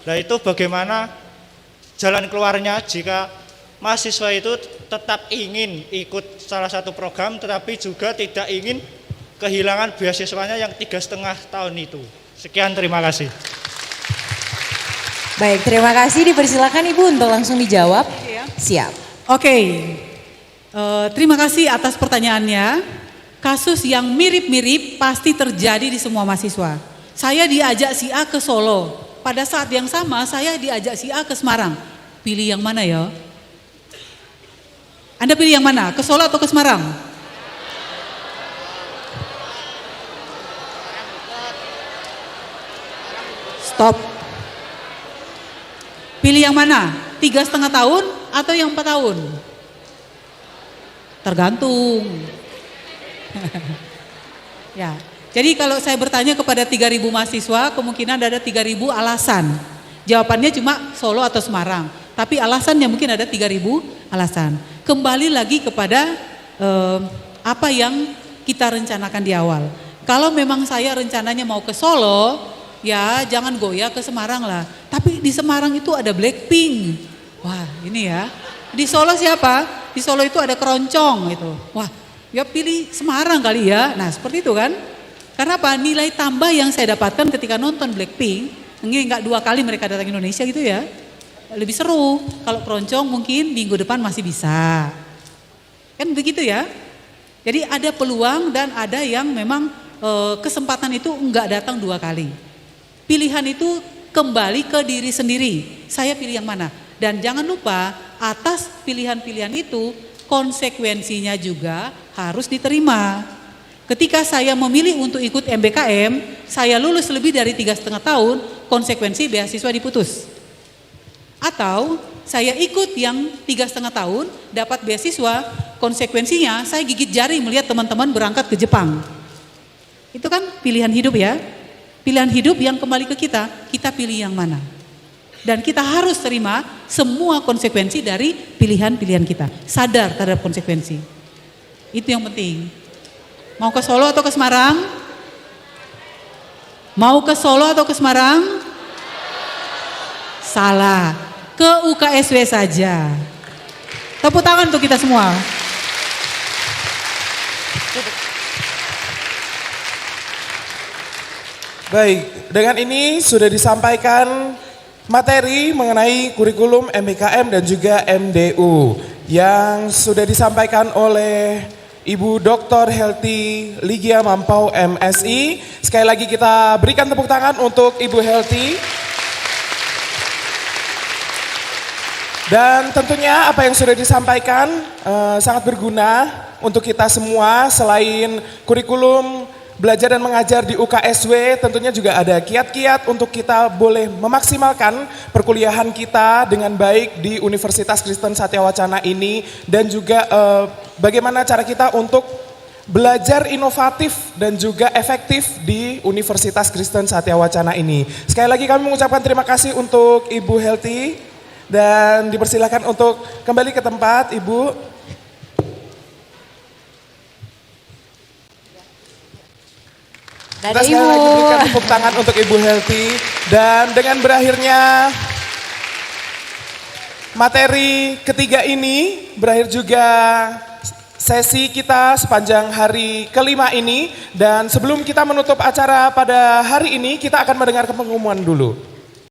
Nah itu bagaimana jalan keluarnya jika mahasiswa itu tetap ingin ikut salah satu program tetapi juga tidak ingin kehilangan beasiswanya yang 3,5 tahun itu. Sekian, terima kasih. Baik, terima kasih. Dipersilakan Ibu untuk langsung dijawab. Siap. Oke, terima kasih atas pertanyaannya. Kasus yang mirip-mirip pasti terjadi di semua mahasiswa. Saya diajak si A ke Solo, pada saat yang sama saya diajak si A ke Semarang. Pilih yang mana ya? Anda pilih yang mana? Ke Solo atau ke Semarang? Stop. Pilih yang mana? 3,5 tahun atau yang 4 tahun? Tergantung. Ya, jadi kalau saya bertanya kepada 3.000 mahasiswa, kemungkinan ada 3.000 alasan. Jawabannya cuma Solo atau Semarang, tapi alasannya mungkin ada 3.000 alasan. Kembali lagi kepada apa yang kita rencanakan di awal. Kalau memang saya rencananya mau ke Solo, ya jangan goyah ke Semarang lah. Tapi di Semarang itu ada Blackpink. Wah ini ya. Di Solo siapa? Di Solo itu ada Keroncong itu. Wah ya pilih Semarang kali ya. Nah seperti itu kan. Karena apa? Nilai tambah yang saya dapatkan ketika nonton Blackpink. Ini enggak 2 kali mereka datang ke Indonesia gitu ya. Lebih seru. Kalau Keroncong mungkin minggu depan masih bisa. Kan begitu ya. Jadi ada peluang dan ada yang memang kesempatan itu enggak datang 2 kali. Pilihan itu kembali ke diri sendiri. Saya pilih yang mana? Dan jangan lupa atas pilihan-pilihan itu konsekuensinya juga harus diterima. Ketika saya memilih untuk ikut MBKM, saya lulus lebih dari 3,5 tahun, konsekuensi beasiswa diputus. Atau saya ikut yang 3,5 tahun, dapat beasiswa, konsekuensinya saya gigit jari melihat teman-teman berangkat ke Jepang. Itu kan pilihan hidup ya. Pilihan hidup yang kembali ke kita pilih yang mana. Dan kita harus terima semua konsekuensi dari pilihan-pilihan kita. Sadar terhadap konsekuensi. Itu yang penting. Mau ke Solo atau ke Semarang? Mau ke Solo atau ke Semarang? Salah. Ke UKSW saja. Tepuk tangan untuk kita semua. Baik, dengan ini sudah disampaikan materi mengenai kurikulum MBKM dan juga MDU yang sudah disampaikan oleh Ibu Dr. Helty Ligia Mampau MSI. Sekali lagi kita berikan tepuk tangan untuk Ibu Helty. Dan tentunya apa yang sudah disampaikan sangat berguna untuk kita semua. Selain kurikulum belajar dan mengajar di UKSW, tentunya juga ada kiat-kiat untuk kita boleh memaksimalkan perkuliahan kita dengan baik di Universitas Kristen Satya Wacana ini. Dan juga bagaimana cara kita untuk belajar inovatif dan juga efektif di Universitas Kristen Satya Wacana ini. Sekali lagi kami mengucapkan terima kasih untuk Ibu Helty dan dipersilakan untuk kembali ke tempat Ibu. Kita sekali lagi berikan tepuk tangan untuk Ibu Helty. Dan dengan berakhirnya materi ketiga ini, berakhir juga sesi kita sepanjang hari kelima ini. Dan sebelum kita menutup acara pada hari ini, kita akan mendengarkan pengumuman dulu.